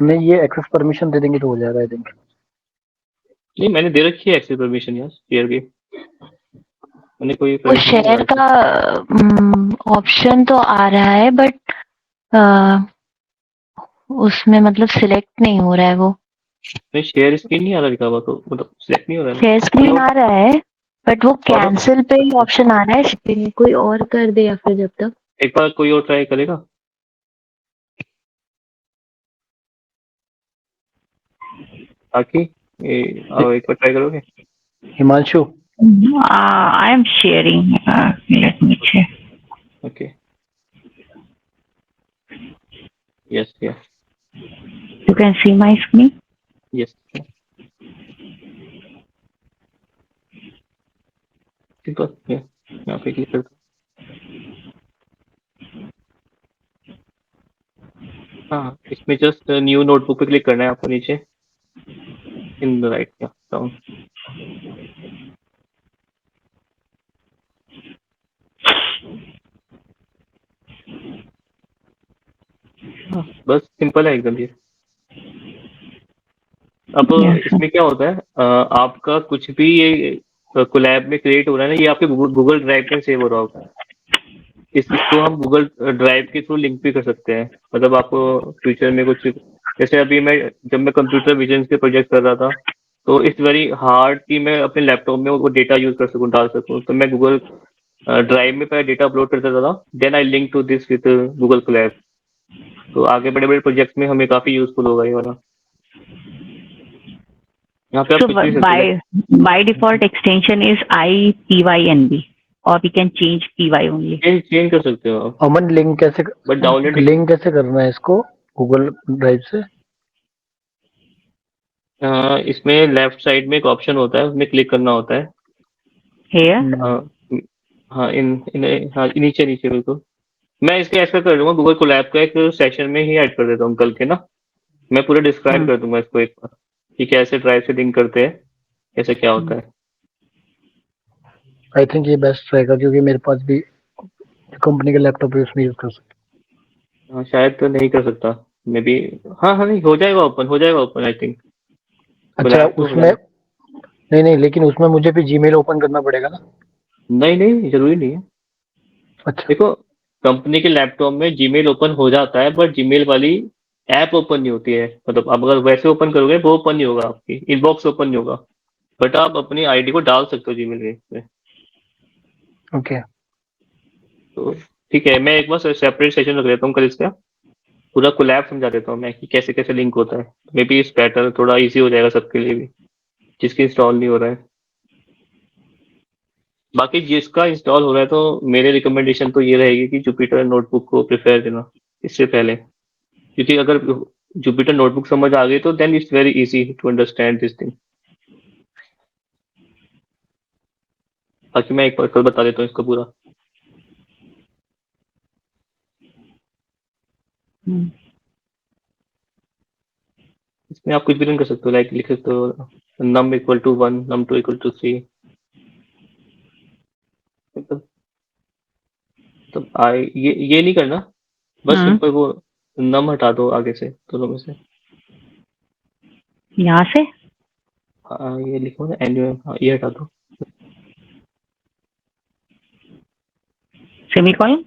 Speaker 2: नहीं, ये एक्सेस परमिशन दे देंगे तो हो जाएगा आई थिंक।
Speaker 1: नहीं, मैंने दे रखी है एक्सेस परमिशन यार शेयर की, मैंने कोई
Speaker 6: वो
Speaker 1: परमिशन नहीं लगा
Speaker 6: शेयर
Speaker 1: रखी।
Speaker 6: का ऑप्शन तो आ रहा है, बट उसमें मतलब सिलेक्ट नहीं हो रहा है वो।
Speaker 1: नहीं, शेयर स्क्रीन नहीं आ रहा लिखा हुआ, तो मतलब सिलेक्ट नहीं हो रहा है ना।
Speaker 6: Share screen
Speaker 1: allowed.
Speaker 6: आ रहा है,
Speaker 7: बट वो
Speaker 1: और
Speaker 7: कैंसिल पे ही ऑप्शन आ रहा है शिपिंग, कोई और कर दे या फिर जब तक।
Speaker 1: एक बार कोई और ट्राई करेगा? बाकी एक बार ट्राई करोगे?
Speaker 2: Himanshu,
Speaker 6: I am sharing. Let me check.
Speaker 1: Okay, yes yes
Speaker 6: You can see my screen.
Speaker 1: Yes, simple, यहाँ पे क्लिक करता हूँ। हाँ, इसमें जस्ट न्यू नोटबुक पे क्लिक करना है आपको नीचे, इन द राइट डाउन। हाँ, बस सिंपल है एकदम ये। अब
Speaker 6: Yes.
Speaker 1: इसमें क्या होता है, आपका कुछ भी ये कोलैब में क्रिएट हो रहा है ना, ये आपके गूगल ड्राइव में सेव हो रहा होगा। इसको हम गूगल ड्राइव के थ्रू लिंक भी कर सकते हैं। मतलब आपको फ्यूचर में कुछ, जैसे अभी जब मैं कंप्यूटर विजन के प्रोजेक्ट कर रहा था, तो इट्स वेरी हार्ड कि मैं अपने लैपटॉप में वो डेटा यूज कर सकूं, डाल सकूं। तो मैं गूगल ड्राइव में पहले डेटा अपलोड कर देता था, then I link to this with Google Colab. तो आगे बड़े बड़े प्रोजेक्ट्स में हमें काफी यूजफुल होगा ये वाला। यहाँ पे आप
Speaker 6: So
Speaker 1: कुछ भी सकते हैं।
Speaker 6: by default extension is IPYNB, or we can change PY only.
Speaker 1: Change कर सकते हो आप,
Speaker 2: अमन
Speaker 1: बट डाउनलोड
Speaker 2: लिंक कैसे करना है इसको गूगल ड्राइव से?
Speaker 1: इसमें लेफ्ट साइड में एक ऑप्शन होता है, उसमें क्लिक करना होता है।
Speaker 6: Here.
Speaker 1: हाँ, हाँ, नीचे नीचे बिल्कुल। मैं इसके ऐसा कर दूंगा, गूगल कोलैब का एक सेशन में ही ऐड कर देता हूँ कल के ना। मैं पूरा डिस्क्राइब कर दूंगा इसको एक बार कि कैसे ड्राइव से लिंक करते हैं, कैसे क्या होता है।
Speaker 2: आई थिंक ये बेस्ट रहेगा क्योंकि मेरे पास भी कंपनी का लैपटॉप है, उसमें यूज कर सकते।
Speaker 1: हाँ, शायद तो नहीं कर सकता, मे बी। हाँ हाँ, नहीं हो जाएगा ओपन, हो जाएगा ओपन, आई थिंक
Speaker 2: अच्छा,
Speaker 1: कोलैब तो हो
Speaker 2: उसमें
Speaker 1: जाएगा।
Speaker 2: नहीं नहीं, लेकिन उसमें मुझे भी जीमेल ओपन करना पड़ेगा ना?
Speaker 1: नहीं नहीं, जरूरी नहीं है।
Speaker 2: अच्छा
Speaker 1: देखो, कंपनी के लैपटॉप में जीमेल ओपन हो जाता है, बट जीमेल वाली ऐप ओपन नहीं होती है। मतलब आप अगर वैसे ओपन करोगे वो ओपन नहीं होगा, आपकी इनबॉक्स ओपन नहीं होगा। बट आप अपनी आईडी को डाल सकते हो जीमेल में।
Speaker 2: ओके।
Speaker 1: तो ठीक है, मैं एक बार सेपरेट सेशन रख लेता हूँ कल इसका, पूरा कोलैब समझा देता हूँ मैं कि कैसे कैसे लिंक होता है। मे बी इस पैटर्न थोड़ा इजी हो जाएगा सबके लिए भी, जिसके इंस्टॉल नहीं हो रहा है। बाकी जिसका इंस्टॉल हो रहा है, तो मेरे रिकमेंडेशन तो ये रहेगी कि जुपिटर नोटबुक को प्रिफेयर देना इससे पहले। क्योंकि अगर जुपिटर नोटबुक समझ आ गई तो then it's very easy to understand this thing. बाकी मैं एक बार कल बता देता हूँ इसका पूरा। इसमें आप कुछ भी रन कर सकते हो, लाइक लिख सकते हो num equal to 1, num 2 equal to 3। मतलब ये नहीं करना, बस सिंपल वो नम हटा दो आगे से, दोनों में से।
Speaker 6: यहाँ से
Speaker 1: हाँ, ये लिखो ना एनुअल, हाँ ये हटा दो।
Speaker 6: semicolon.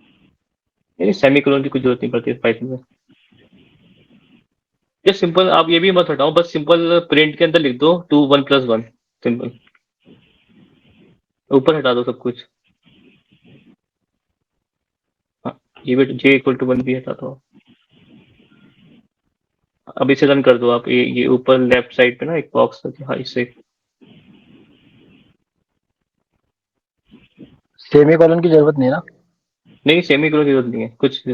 Speaker 1: नहीं, सेमीकोलन की कुछ जरूरत नहीं पड़ती पाइथन में। ये सिंपल, आप ये भी मत हटाओ, बस सिंपल प्रिंट के अंदर लिख दो 2 1 प्लस 1, सिंपल। ऊपर हटा दो सब कुछ। हाँ, ये भी जे इक्वल टू 1 भी हटा दो। अब इसे रन कर दो आप। ये ऊपर लेफ्ट साइड पे ना एक बॉक्स है, हाँ इससे।
Speaker 2: सेमीकोलन की जरूरत नहीं है ना?
Speaker 1: नहीं, सेमीकोलन की जरूरत नहीं है कुछ।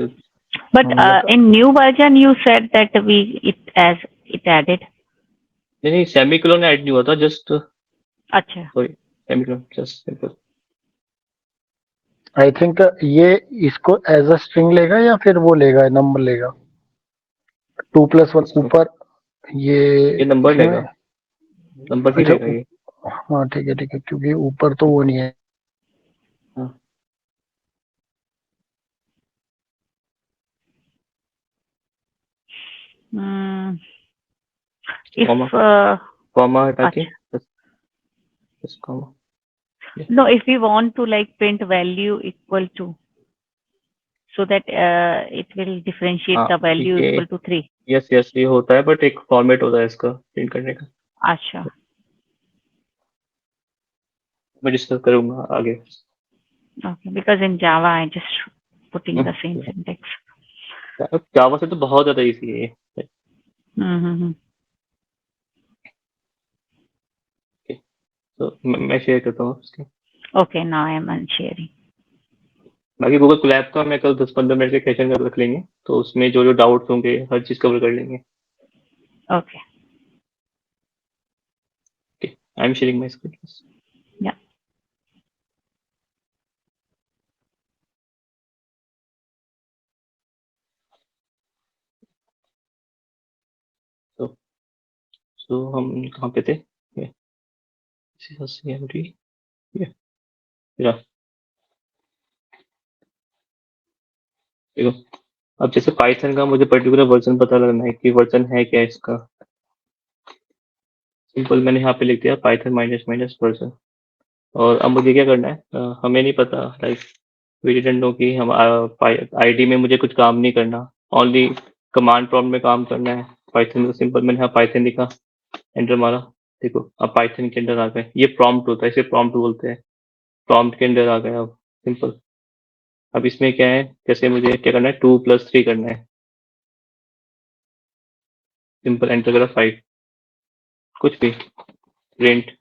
Speaker 6: But
Speaker 2: मतलब
Speaker 6: in new version you said that it added.
Speaker 1: नहीं, सेमीकोलन ऐड नहीं होता, जस्ट
Speaker 6: अच्छा.
Speaker 1: Sorry, semicolon just simple.
Speaker 2: I think ये इसको एज अ स्ट्रिंग लेगा या फिर वो लेगा, नंबर लेगा? 2+1 ऊपर ये
Speaker 1: ये नंबर
Speaker 2: इसमें।
Speaker 1: लेगा, नंबर ही
Speaker 2: अच्छा
Speaker 1: लेगा ये।
Speaker 2: हाँ ठीक है, क्योंकि ऊपर तो वो नहीं है।
Speaker 1: हाँ,
Speaker 6: If
Speaker 1: कॉमा हटा के
Speaker 6: अच्छा.
Speaker 1: बस comma.
Speaker 6: No, if we want to like print value equal to, so that it will differentiate
Speaker 1: हाँ,
Speaker 6: the value
Speaker 1: ये
Speaker 6: equal to 3.
Speaker 1: यस यस, ये होता है, बट एक फॉर्मेट होता है इसका प्रिंट करने का।
Speaker 6: अच्छा.
Speaker 1: मैं डिस्कस करूंगा आगे।
Speaker 6: Okay, because in Java I just putting the same syntax.
Speaker 1: जावा से तो बहुत ज़्यादा इजी है ये।
Speaker 6: Mm-hmm.
Speaker 1: तो मैं शेयर करता हूँ उसके।
Speaker 6: Okay, now I am unsharing.
Speaker 1: बाकी गूगल कोलैब का मैं कल 10-15 मिनट के सेशन कर रख लेंगे, तो उसमें जो डाउट्स होंगे हर चीज़ कवर कर लेंगे।
Speaker 6: Okay.
Speaker 1: I am sharing my screen.
Speaker 6: Yeah.
Speaker 1: तो हम कहाँ पे थे? CMD या देखो, अब जैसे पाइथन का मुझे पर्टिकुलर वर्जन पता लगना है कि वर्जन है क्या इसका। सिंपल मैंने यहाँ पे लिख दिया पाइथन माइनस वर्जन। और अब मुझे क्या करना है, हमें नहीं पता, लाइक वी डिडंट नो कि हम आईडी में मुझे कुछ काम नहीं करना, ओनली कमांड प्रॉम्प्ट में काम करना है। पाइथन में सिंपल मैंने यहाँ पाइथन लिखा, एंटर मारा, देखो अब पाइथन के अंदर आ गए। ये प्रॉम्प्ट होता है, इसे प्रॉम्प्ट बोलते हैं। प्रॉम्प्ट के अंदर आ गए अब सिंपल। अब इसमें क्या है, जैसे मुझे क्या करना है 2+3 करना है, सिंपल एंटर करा 5, कुछ भी प्रिंट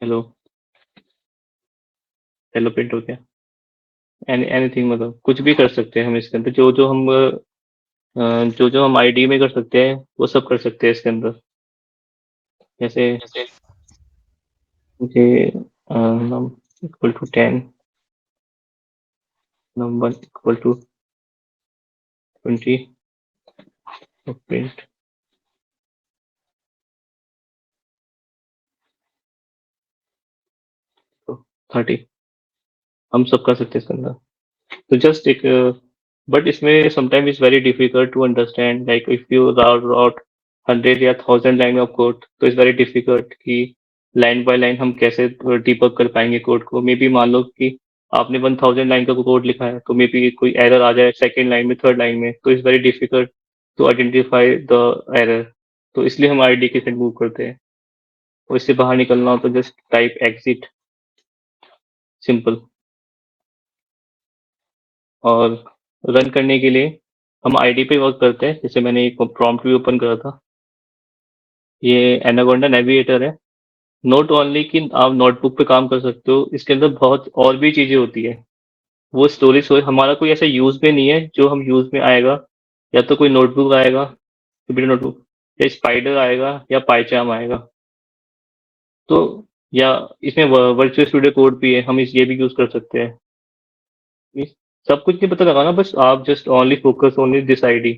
Speaker 1: हेलो, हेलो प्रिंट हो गया। एनीथिंग, मतलब कुछ भी कर सकते हैं हम इसके अंदर। जो जो हम आईडी में कर सकते हैं वो सब कर सकते हैं इसके अंदर। जैसे मुझे num equal to 10, num1 equal to 20, print 30, हम सब कर सकते हैं इसके अंदर। तो जस्ट एक बट इसमें sometime it's very difficult to understand, like if you wrote 100 या 1000 लाइन ऑफ कोड, तो इट्स वेरी डिफिकल्ट कि लाइन बाय लाइन हम कैसे डिबग कर पाएंगे कोड को। मे बी मान लो कि आपने 1000 लाइन का कोड लिखा है, तो मे बी कोई एरर आ जाए सेकेंड लाइन में, थर्ड लाइन में, तो it's very difficult to identify the error. तो इसलिए हम आईडी के साथ मूव करते हैं। और इससे बाहर निकलना हो तो जस्ट टाइप एग्जिट, सिंपल। और रन करने के लिए हम आईडी पे वर्क करते हैं। जैसे मैंने एक प्रॉम्प्ट भी ओपन करा था, ये एनाकोंडा नेविगेटर है। नोट ओनली कि आप नोटबुक पे काम कर सकते हो, इसके अंदर बहुत और भी चीजें होती है। वो स्टोरेज हमारा कोई ऐसा यूज में नहीं है जो हम यूज में आएगा। या तो कोई नोटबुक आएगा, कंप्यूटर नोटबुक, या स्पाइडर आएगा, या पाइचाम आएगा। तो या इसमें वर्चुअल स्टूडियो कोड भी है, हम ये भी यूज कर सकते हैं। इस- सब कुछ नहीं पता लगाना, बस आप just only focus only this ID.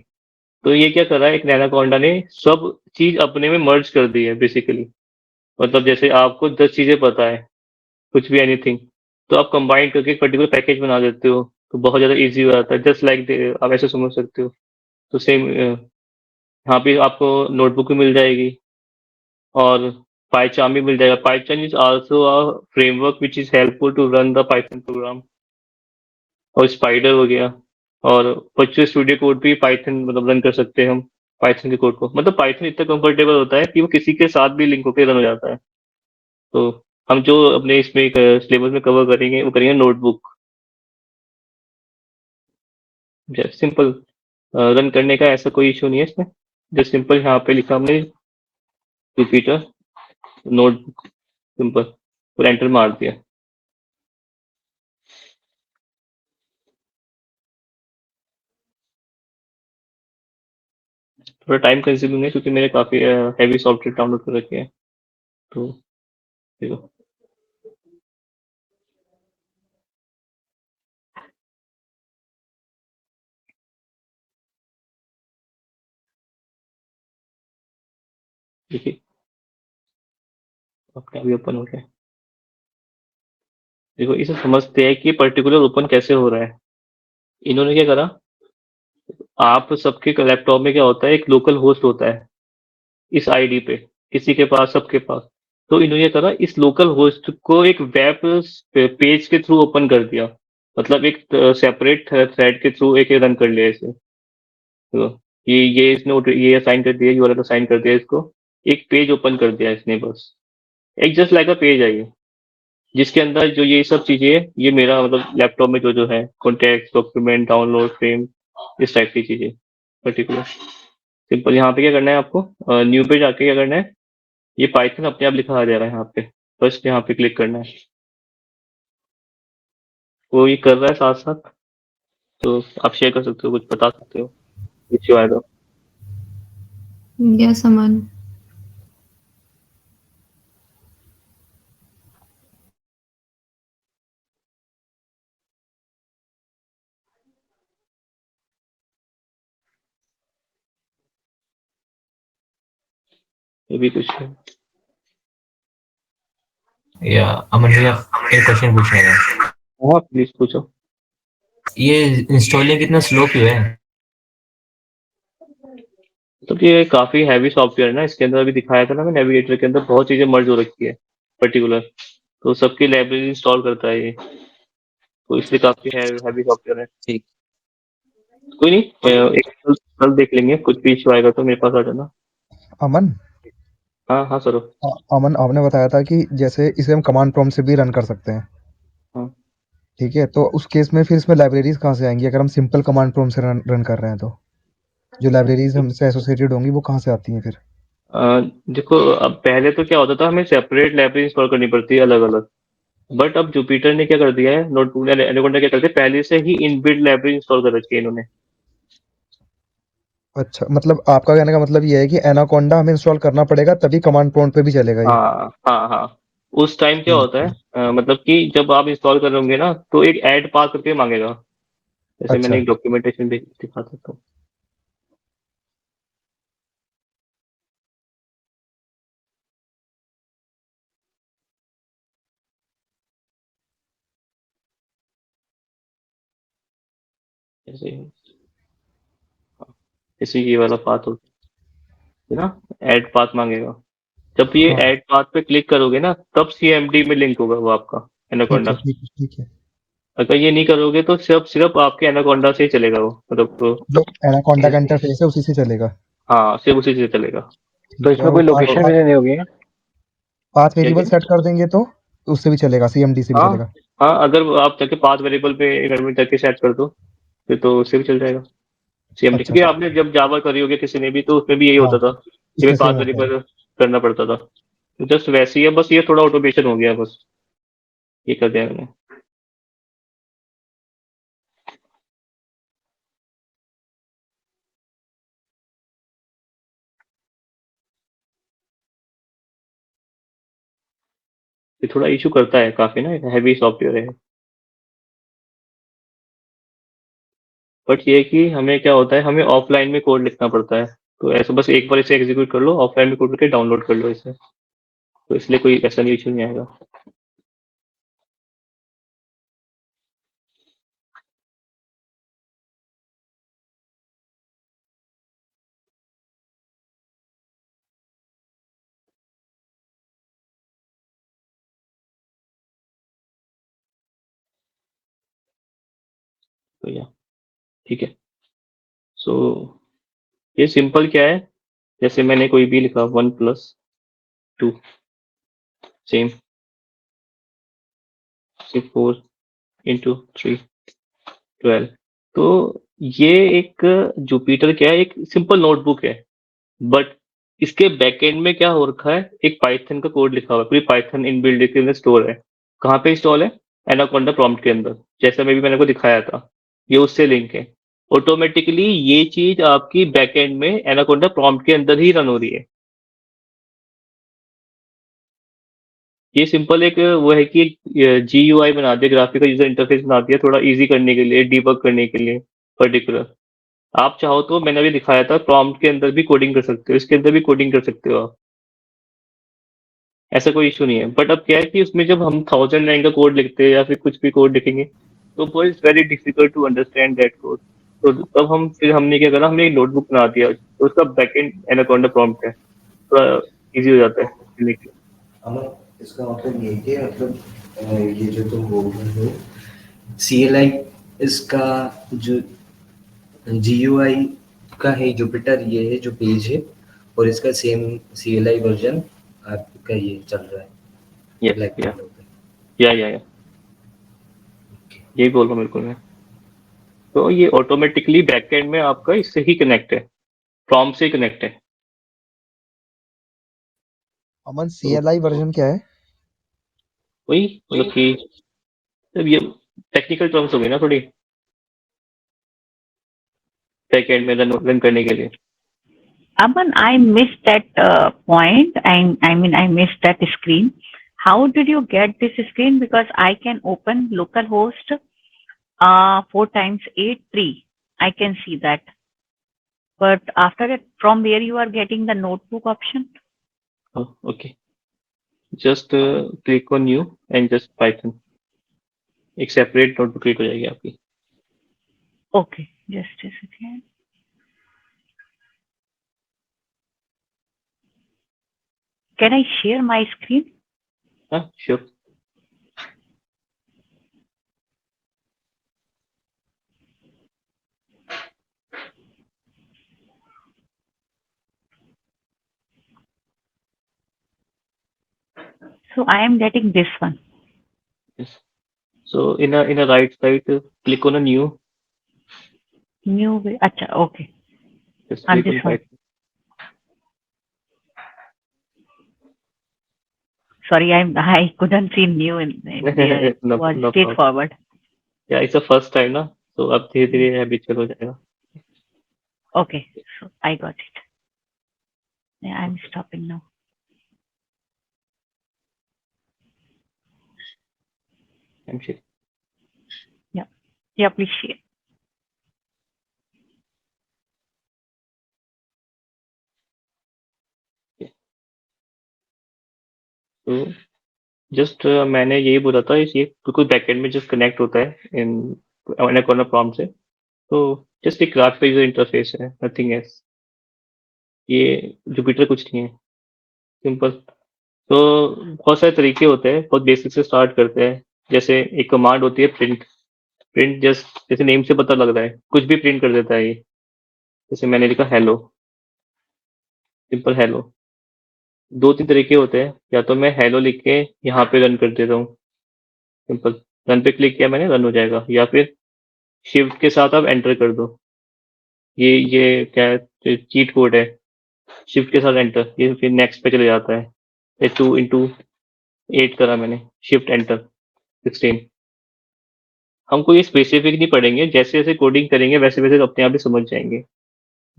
Speaker 1: तो ये क्या कर रहा है, एक एनाकोंडा ने सब चीज अपने में मर्ज कर दी है बेसिकली। मतलब जैसे आपको 10 चीजें पता है, कुछ भी एनीथिंग, तो आप कंबाइन करके एक पर्टिकुलर पैकेज बना देते हो, तो बहुत ज्यादा इजी हो जाता है। जस्ट लाइक आप ऐसे समझ सकते हो। तो सेम यहाँ पे आपको नोटबुक भी मिल जाएगी, और पाइचार्म भी मिल जाएगा। PyCharm is also a framework which is helpful to run the Python program. और स्पाइडर हो गया, और वर्चुअल स्टूडियो कोड भी पाइथन मतलब रन कर सकते हैं हम। पाइथन के कोड को, मतलब पाइथन इतना कंफर्टेबल होता है कि वो किसी के साथ भी लिंक होकर रन हो जाता है। तो हम जो अपने इसमें सिलेबस में कवर करेंगे वो करेंगे नोटबुक। सिंपल रन करने का ऐसा कोई इशू नहीं है इसमें। जस्ट सिंपल यहाँ पे लिखा हमने जुपिटर नोटबुक, सिंपल, और एंटर मार दिया। थोड़ा टाइम कंज्यूमिंग है क्योंकि मेरे काफी हैवी सॉफ्टवेयर डाउनलोड कर रखे हैं। तो देखो, देखिए अपने अभी ओपन हो गया। देखो इसे समझते हैं कि पर्टिकुलर ओपन कैसे हो रहा है। इन्होंने क्या करा, आप सबके लैपटॉप में क्या होता है, एक लोकल होस्ट होता है इस आईडी पे, किसी के पास, सबके पास। तो इन्होंने क्या करा, इस लोकल होस्ट को एक वेब पेज के थ्रू ओपन कर दिया। मतलब एक सेपरेट थ्रेड के थ्रू एक रन कर लिया इसे। तो ये इसने ये असाइन कर दिया, यूआरएल असाइन कर दिया इसको, एक पेज ओपन कर दिया इसने बस। एक जस्ट लाइक अ पेज है ये, जिसके अंदर जो ये सब चीजें है, ये मेरा मतलब लैपटॉप में जो जो है कॉन्टेक्ट, डॉक्यूमेंट, डाउनलोड, फ्रेम, इस टाइप की चीजें पर्टिकुलर। सिंपल यहाँ पे क्या करना है आपको, न्यू पे जाके क्या करना है, ये पाइथन अपने आप लिखा आ जाएगा यहाँ पे, बस यहाँ पे क्लिक करना है। वो ये कर रहा है साथ साथ, तो आप शेयर कर सकते हो, कुछ बता सकते हो इश्यू आएगा।
Speaker 8: यस अमन।
Speaker 1: ये भी कुछ है।
Speaker 5: या अमन भैया एक क्वेश्चन पूछना था,
Speaker 1: हाँ प्लीज पूछो।
Speaker 5: ये इंस्टॉलिंग कितना स्लो क्यों है?
Speaker 1: तो ये काफी हैवी सॉफ्टवेयर है ना, इसके अंदर अभी दिखाया था ना मैं, नेविगेटर के अंदर बहुत चीजें मर्ज हो रखी है पर्टिकुलर, तो सबकी लाइब्रेरी इंस्टॉल करता है ये, तो इसलिए काफी हैवी सॉफ्टवेयर है।
Speaker 5: ठीक।
Speaker 1: कोई नहीं, एक कल देख लेंगे, कुछ भी इशू आएगा तो मेरे पास आ जाना।
Speaker 3: अमन
Speaker 1: हाँ हाँ सर।
Speaker 3: अमन आपने बताया था कि जैसे इसे हम कमांड प्रॉम्प्ट से भी रन कर सकते हैं,
Speaker 1: हाँ
Speaker 3: ठीक है, तो उस केस में फिर इसमें लाइब्रेरीज कहाँ से आएंगी अगर हम सिंपल कमांड प्रॉम्प्ट से रन कर रहे हैं? तो जो लाइब्रेरीज हमसे एसोसिएटेड होंगी वो कहाँ से आती हैं फिर?
Speaker 1: देखो अब पहले तो क्या होता था, हमें सेपरेट लाइब्रेरी इंस्टॉल करनी पड़ती है अलग अलग, बट अब जुपिटर ने क्या कर दिया है, नोटबुक एनाकोंडा क्या करते हैं, पहले से ही इनबिल्ट लाइब्रेरी इंस्टॉल कर रखी है इन्होंने।
Speaker 3: अच्छा, मतलब आपका कहने का मतलब ये है कि एनाकोंडा हमें इंस्टॉल करना पड़ेगा तभी कमांड प्रॉम्प्ट पे भी चलेगा ये?
Speaker 1: हाँ हाँ हाँ। उस टाइम क्या
Speaker 3: ठीक
Speaker 1: होता है,
Speaker 3: है।
Speaker 1: मतलब कि जब आप इंस्टॉल कर रहे होंगे ना, तो एक ऐड पास करके मांगेगा, जैसे मैंने
Speaker 3: अच्छा
Speaker 1: एक डॉक्यूमेंटेशन भी दिखा सकता हूँ। जैसे जैसे ये वाला पाथ होता है ना, ऐड पाथ मांगेगा, जब ये
Speaker 3: हाँ,
Speaker 1: ऐड पाथ पे क्लिक करोगे ना, तब सीएमडी में लिंक होगा वो आपका
Speaker 3: ठीक
Speaker 1: एनाकोंडा।
Speaker 3: है, ठीक है, ठीक है।
Speaker 1: अगर ये नहीं करोगे तो सिर्फ सिर्फ आपके एनाकोंडा से ही चलेगा वो, मतलब
Speaker 3: जो एनाकोंडा का इंटरफेस है उसी से चलेगा?
Speaker 1: हाँ सिर्फ उसी से चलेगा।
Speaker 2: तो
Speaker 3: ठीक है।
Speaker 2: इसमें
Speaker 3: और
Speaker 2: कोई लोकेशन भी देनी होगी?
Speaker 3: पाथ
Speaker 1: क्या
Speaker 3: वेरिएबल
Speaker 1: क्या
Speaker 3: सेट कर देंगे तो उससे भी चलेगा, सीएमडी से भी
Speaker 1: हाँ
Speaker 3: चलेगा?
Speaker 1: हाँ, अगर आप जाके पाथ वेरिएबल पे एडमिट करके सेट कर दो, फिर तो उससे भी चल जाएगा सीएमडी,
Speaker 3: अच्छा
Speaker 1: क्योंकि
Speaker 3: अच्छा।
Speaker 1: आपने जब जावा करी होगी किसी ने भी, तो उसमें भी यही
Speaker 3: हाँ,
Speaker 1: होता था कि भाई
Speaker 3: इसमें सेम
Speaker 1: पाथ
Speaker 3: होता है।
Speaker 1: वेरिएबल करना पड़ता था, तो जस्ट वैसे ही है, बस ये थोड़ा ऑटोमेशन हो गया बस, ये कर दिया मैंने। ये थोड़ा इशू करता है काफी ना, हैवी सॉफ्टवेयर है, बट ये है कि हमें क्या होता है, हमें ऑफलाइन में कोड लिखना पड़ता है, तो ऐसे बस एक बार इसे एग्जीक्यूट कर लो, ऑफलाइन में कोड करके डाउनलोड कर लो इसे, तो इसलिए कोई ऐसा नहीं इशू नहीं आएगा। तो या ठीक है। सो ये सिंपल क्या है, जैसे मैंने कोई भी लिखा 1+2 सेम 4 × 3 12, तो ये एक जुपिटर क्या है, एक सिंपल नोटबुक है, बट इसके बैकएंड में क्या हो रखा है, एक पाइथन का कोड लिखा हुआ है, पूरी पाइथन इनबिल्ट के अंदर स्टोर है। कहाँ पे इंस्टॉल है, एनाकोंडा प्रॉम्प्ट के अंदर, जैसा मैं भी मैंने को दिखाया था, ये उससे लिंक है। ऑटोमेटिकली ये चीज आपकी बैकएंड में एनाकोंडा प्रॉम्प्ट के अंदर ही रन हो रही है। ये सिंपल एक वो है कि GUI बना दिया, ग्राफिकल यूजर इंटरफेस बना दिया, थोड़ा इजी करने के लिए, डीबग करने के लिए पर्टिकुलर। आप चाहो तो मैंने अभी दिखाया था, प्रॉम्प्ट के अंदर भी कोडिंग कर सकते हो, इसके अंदर भी कोडिंग कर सकते हो आप, ऐसा कोई इशू नहीं है। बट अब क्या है कि उसमें जब हम 1000 लाइन का कोड लिखते हैं या फिर कुछ भी कोड लिखेंगे, तो वो is very difficult to understand that code, तो तब हमने क्या करा, हमने एक नोटबुक बना दिया, तो उसका बैकएंड एनाकोंडा प्रॉम्प्ट है, थोड़ा इजी हो जाता है लिखने के लिए।
Speaker 9: अमन, इसका मतलब ये कि मतलब ये जो तुम बोल रहे हो CLI, इसका जो GUI का है जुपिटर, ये है जो पेज है, और इसका सेम CLI वर्जन आपका ये चल रहा है।
Speaker 1: यस
Speaker 9: ब्लैक
Speaker 1: या
Speaker 9: कलर होता है।
Speaker 1: या यही बोल रहा हूँ बिल्कुल मैं। तो ये ऑटोमेटिकली बैकएंड में आपका इससे ही कनेक्ट है, प्रॉम्प्ट से कनेक्ट है।
Speaker 3: अमन
Speaker 1: तो
Speaker 3: CLI वर्जन क्या है?
Speaker 1: वही मतलब कि जब ये टेक्निकल टर्म्स हो गई ना थोड़ी, बैकएंड में रन करने के लिए।
Speaker 6: Aman, I missed that point. I mean, I missed that screen. How did you get this screen? Because I can open localhost 4 times 8 3. I can see that. But after that, from where you are getting the notebook option?
Speaker 1: Okay, just click on new and just Python, एक सेपरेट नोटबुक क्रिएट हो जाएगी आपकी।
Speaker 6: Okay, just a second. Can I share my screen?
Speaker 1: हाँ sure.
Speaker 6: So I am getting this one.
Speaker 1: Yes. So in a right side, click on a new.
Speaker 6: New way. Acha, okay.
Speaker 1: Just
Speaker 6: And
Speaker 1: click
Speaker 6: this
Speaker 1: on
Speaker 6: one.
Speaker 1: Python.
Speaker 6: Sorry, I couldn't see new in there. It
Speaker 1: No,
Speaker 6: was
Speaker 1: no problem.
Speaker 6: straightforward.
Speaker 1: Yeah, it's the first time ना, तो अब धीरे धीरे हैबिचुअल हो जाएगा।
Speaker 6: Okay, so I got it. Yeah, I'm stopping now.
Speaker 1: I'm sure.
Speaker 6: Yeah, please share.
Speaker 1: तो जस्ट मैंने यही बोला था, इस ये बिल्कुल बैकएंड में जस्ट कनेक्ट होता है इन एनाकोंडा प्रॉम्प्ट से। तो जस्ट एक ग्राफ का यूजर इंटरफेस है, नथिंग एल्स। ये जुपिटर कुछ नहीं है, सिंपल। तो बहुत सारे तरीके होते हैं, बहुत बेसिक से स्टार्ट करते हैं। जैसे एक कमांड होती है प्रिंट। प्रिंट जस्ट जैसे नेम से पता लग रहा है, कुछ भी प्रिंट कर देता है ये। जैसे मैंने लिखा हेलो, सिंपल हेलो। दो तीन तरीके होते हैं, या तो मैं हेलो लिख के यहाँ पे रन कर देता हूँ, सिंपल। रन पे क्लिक किया मैंने, रन हो जाएगा। या फिर शिफ्ट के साथ आप एंटर कर दो, ये क्या है, चीट कोड है। शिफ्ट के साथ एंटर, ये फिर नेक्स्ट पे चले जाता है। ये 2 into 8 करा मैंने, शिफ्ट एंटर 16। हमको ये स्पेसिफिक नहीं पढ़ेंगे, जैसे जैसे कोडिंग करेंगे वैसे वैसे अपने आप ही समझ जाएंगे।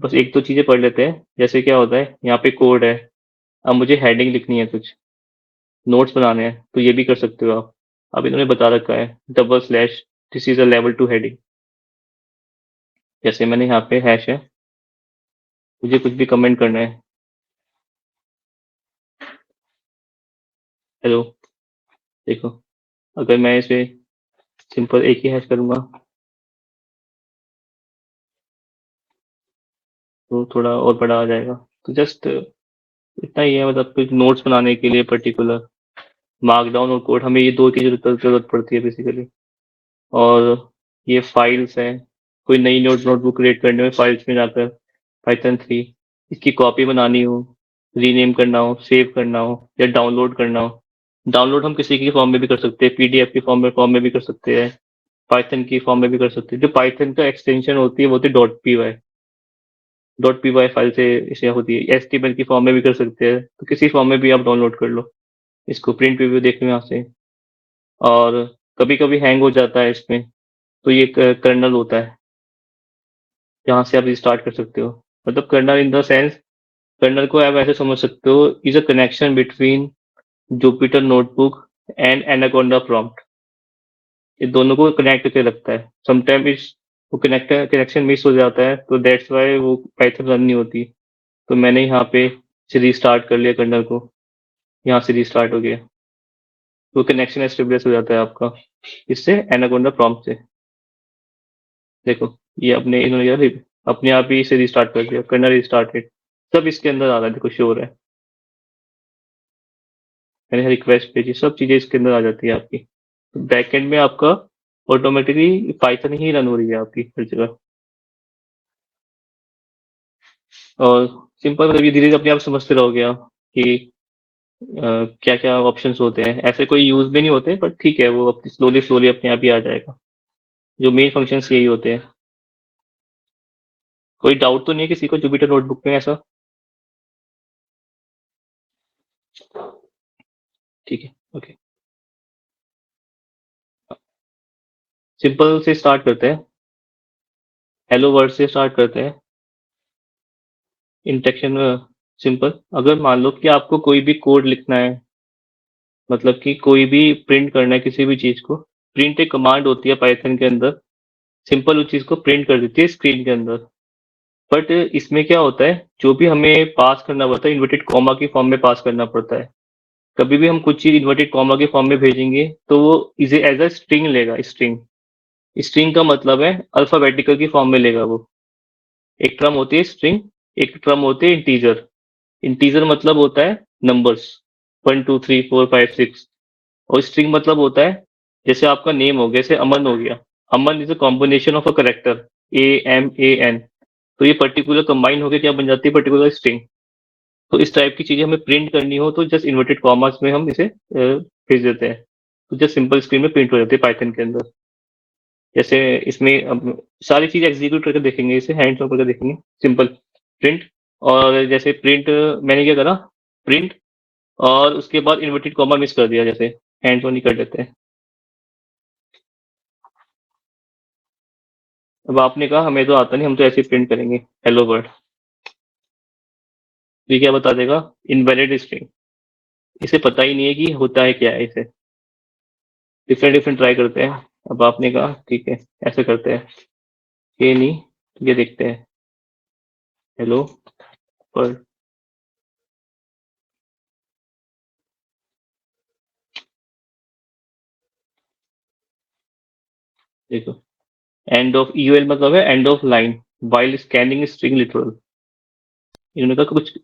Speaker 1: बस एक दो चीजें पढ़ लेते हैं। जैसे क्या होता है, यहाँ पे कोड है, अब मुझे हेडिंग लिखनी है, कुछ नोट्स बनाने हैं, तो ये भी कर सकते हो आप। अब इन्होंने बता रखा है // this is a level 2 heading. जैसे मैंने यहाँ पे हैश है, मुझे कुछ भी कमेंट करना है, हेलो। देखो, अगर मैं इसे सिंपल एक ही हैश करूंगा तो थोड़ा और बड़ा आ जाएगा। तो जस्ट इतना ही है, मतलब कुछ नोट्स बनाने के लिए पर्टिकुलर मार्कडाउन और कोड, हमें ये दो की जरूरत पड़ती है बेसिकली। और ये फाइल्स हैं, कोई नई नोटबुक क्रिएट करने में फाइल्स में जाकर Python 3, इसकी कॉपी बनानी हो, रीनेम करना हो, सेव करना हो या डाउनलोड करना हो। डाउनलोड हम किसी की फॉर्म में भी कर सकते हैं, पीडीएफ की फॉर्म में भी कर सकते हैं, पाइथन की फॉर्म में भी कर सकते हैं। जो पाइथन का एक्सटेंशन होती है वो होती है .py फाइल से इसे होती है। HTML की फॉर्म में भी कर सकते हैं, तो किसी फॉर्म में भी आप डाउनलोड कर लो इसको, प्रिंट प्रीव्यू देखने में यहाँ से। और कभी कभी हैंग हो जाता है इसमें, तो ये कर्नल होता है, जहाँ से आप रिस्टार्ट कर सकते हो। मतलब kernel in the sense, kernel को आप ऐसे समझ सकते हो, is a connection between Jupyter notebook and Anaconda prompt. ये दोनों को कनेक्ट करके रखता है। समटाइम इस वो कनेक्शन मिस हो जाता है, तो दैट्स वाई वो पाइथन रन नहीं होती। तो मैंने यहाँ पे से रिस्टार्ट कर लिया कर्नल को, यहाँ से रिस्टार्ट हो गया, तो कनेक्शन एस्टेब्लिश हो जाता है आपका इससे, एनाकोंडा प्रॉम्प्ट से। देखो, ये अपने इन्होंने यार अपने आप ही इसे रिस्टार्ट कर दिया, कर्नल रिस्टार्टेड, सब इसके अंदर आ रहा है, देखो श्योर है। मैंने रिक्वेस्ट भेजी, सब चीजें इसके अंदर आ जाती है आपकी। तो बैकएंड में आपका ऑटोमेटिकली पाइथन ही रन हो रही है आपकी हर जगह। और सिंपल, मतलब ये धीरे धीरे अपने आप समझते रहोगे आप कि क्या क्या ऑप्शंस होते हैं, ऐसे कोई यूज में नहीं होते, बट ठीक है, वो अपनी स्लोली स्लोली अपने आप ही आ जाएगा। जो मेन फंक्शंस यही होते हैं। कोई डाउट तो नहीं है किसी को जुपिटर नोटबुक में ऐसा? ठीक है, ओके। सिंपल से स्टार्ट करते हैं। हेलो वर्ड से स्टार्ट करते हैं। इंटेक्शन सिंपल। अगर मान लो कि आपको कोई भी कोड लिखना है, मतलब कि कोई भी प्रिंट करना है किसी भी चीज को, प्रिंट एक कमांड होती है पाइथन के अंदर, सिंपल उस चीज को प्रिंट कर देती है स्क्रीन के अंदर। बट इसमें क्या होता है, जो भी हमें पास करना पड़ता है इन्वर्टेड कॉमा की फॉर्म में पास करना पड़ता है। कभी भी हम कुछ चीज इन्वर्टेड कॉमा के फॉर्म में भेजेंगे तो वो इसे एज अ स्ट्रिंग लेगा। स्ट्रिंग, स्ट्रिंग का मतलब है अल्फाबेटिकल की फॉर्म में लेगा वो। एक टर्म होती है स्ट्रिंग, एक टर्म होती है इंटीजर। इंटीजर मतलब होता है नंबर्स, 1 2 3 4 5 6। और स्ट्रिंग मतलब होता है, जैसे आपका नेम हो गया, जैसे अमन हो गया। Aman is a combination of a character, AMAN। तो ये पर्टिकुलर कंबाइन होकर क्या बन जाती है, पर्टिकुलर स्ट्रिंग। तो इस टाइप की चीजें हमें प्रिंट करनी हो तो जस्ट इन्वर्टेड कॉमास में हम इसे भेज देते हैं, तो जस्ट सिंपल स्क्रीन में प्रिंट हो जाती है पाइथन के अंदर। जैसे इसमें अब सारी चीज एग्जीक्यूट करके देखेंगे, इसे हैंड्स ऑन करके देखेंगे। सिंपल प्रिंट, और जैसे प्रिंट मैंने क्या करा, प्रिंट, और उसके बाद इन्वर्टेड कॉमा मिस कर दिया, जैसे हैंड्स ऑन ही कर देते हैं। अब आपने कहा हमें तो आता नहीं, हम तो ऐसे ही प्रिंट करेंगे हेलो वर्ड। तो ये क्या बता देगा, इनवैलिड स्ट्रिंग। इसे पता ही नहीं है कि होता है क्या है इसे। डिफरेंट डिफरेंट ट्राई करते हैं। अब आपने कहा ठीक है, ऐसे करते हैं। ये नहीं, ये देखते हैं हेलो वर्ड। देखो, एंड ऑफ यूएल मतलब है end of line, while scanning string literal. इन्होंने कहा कुछ,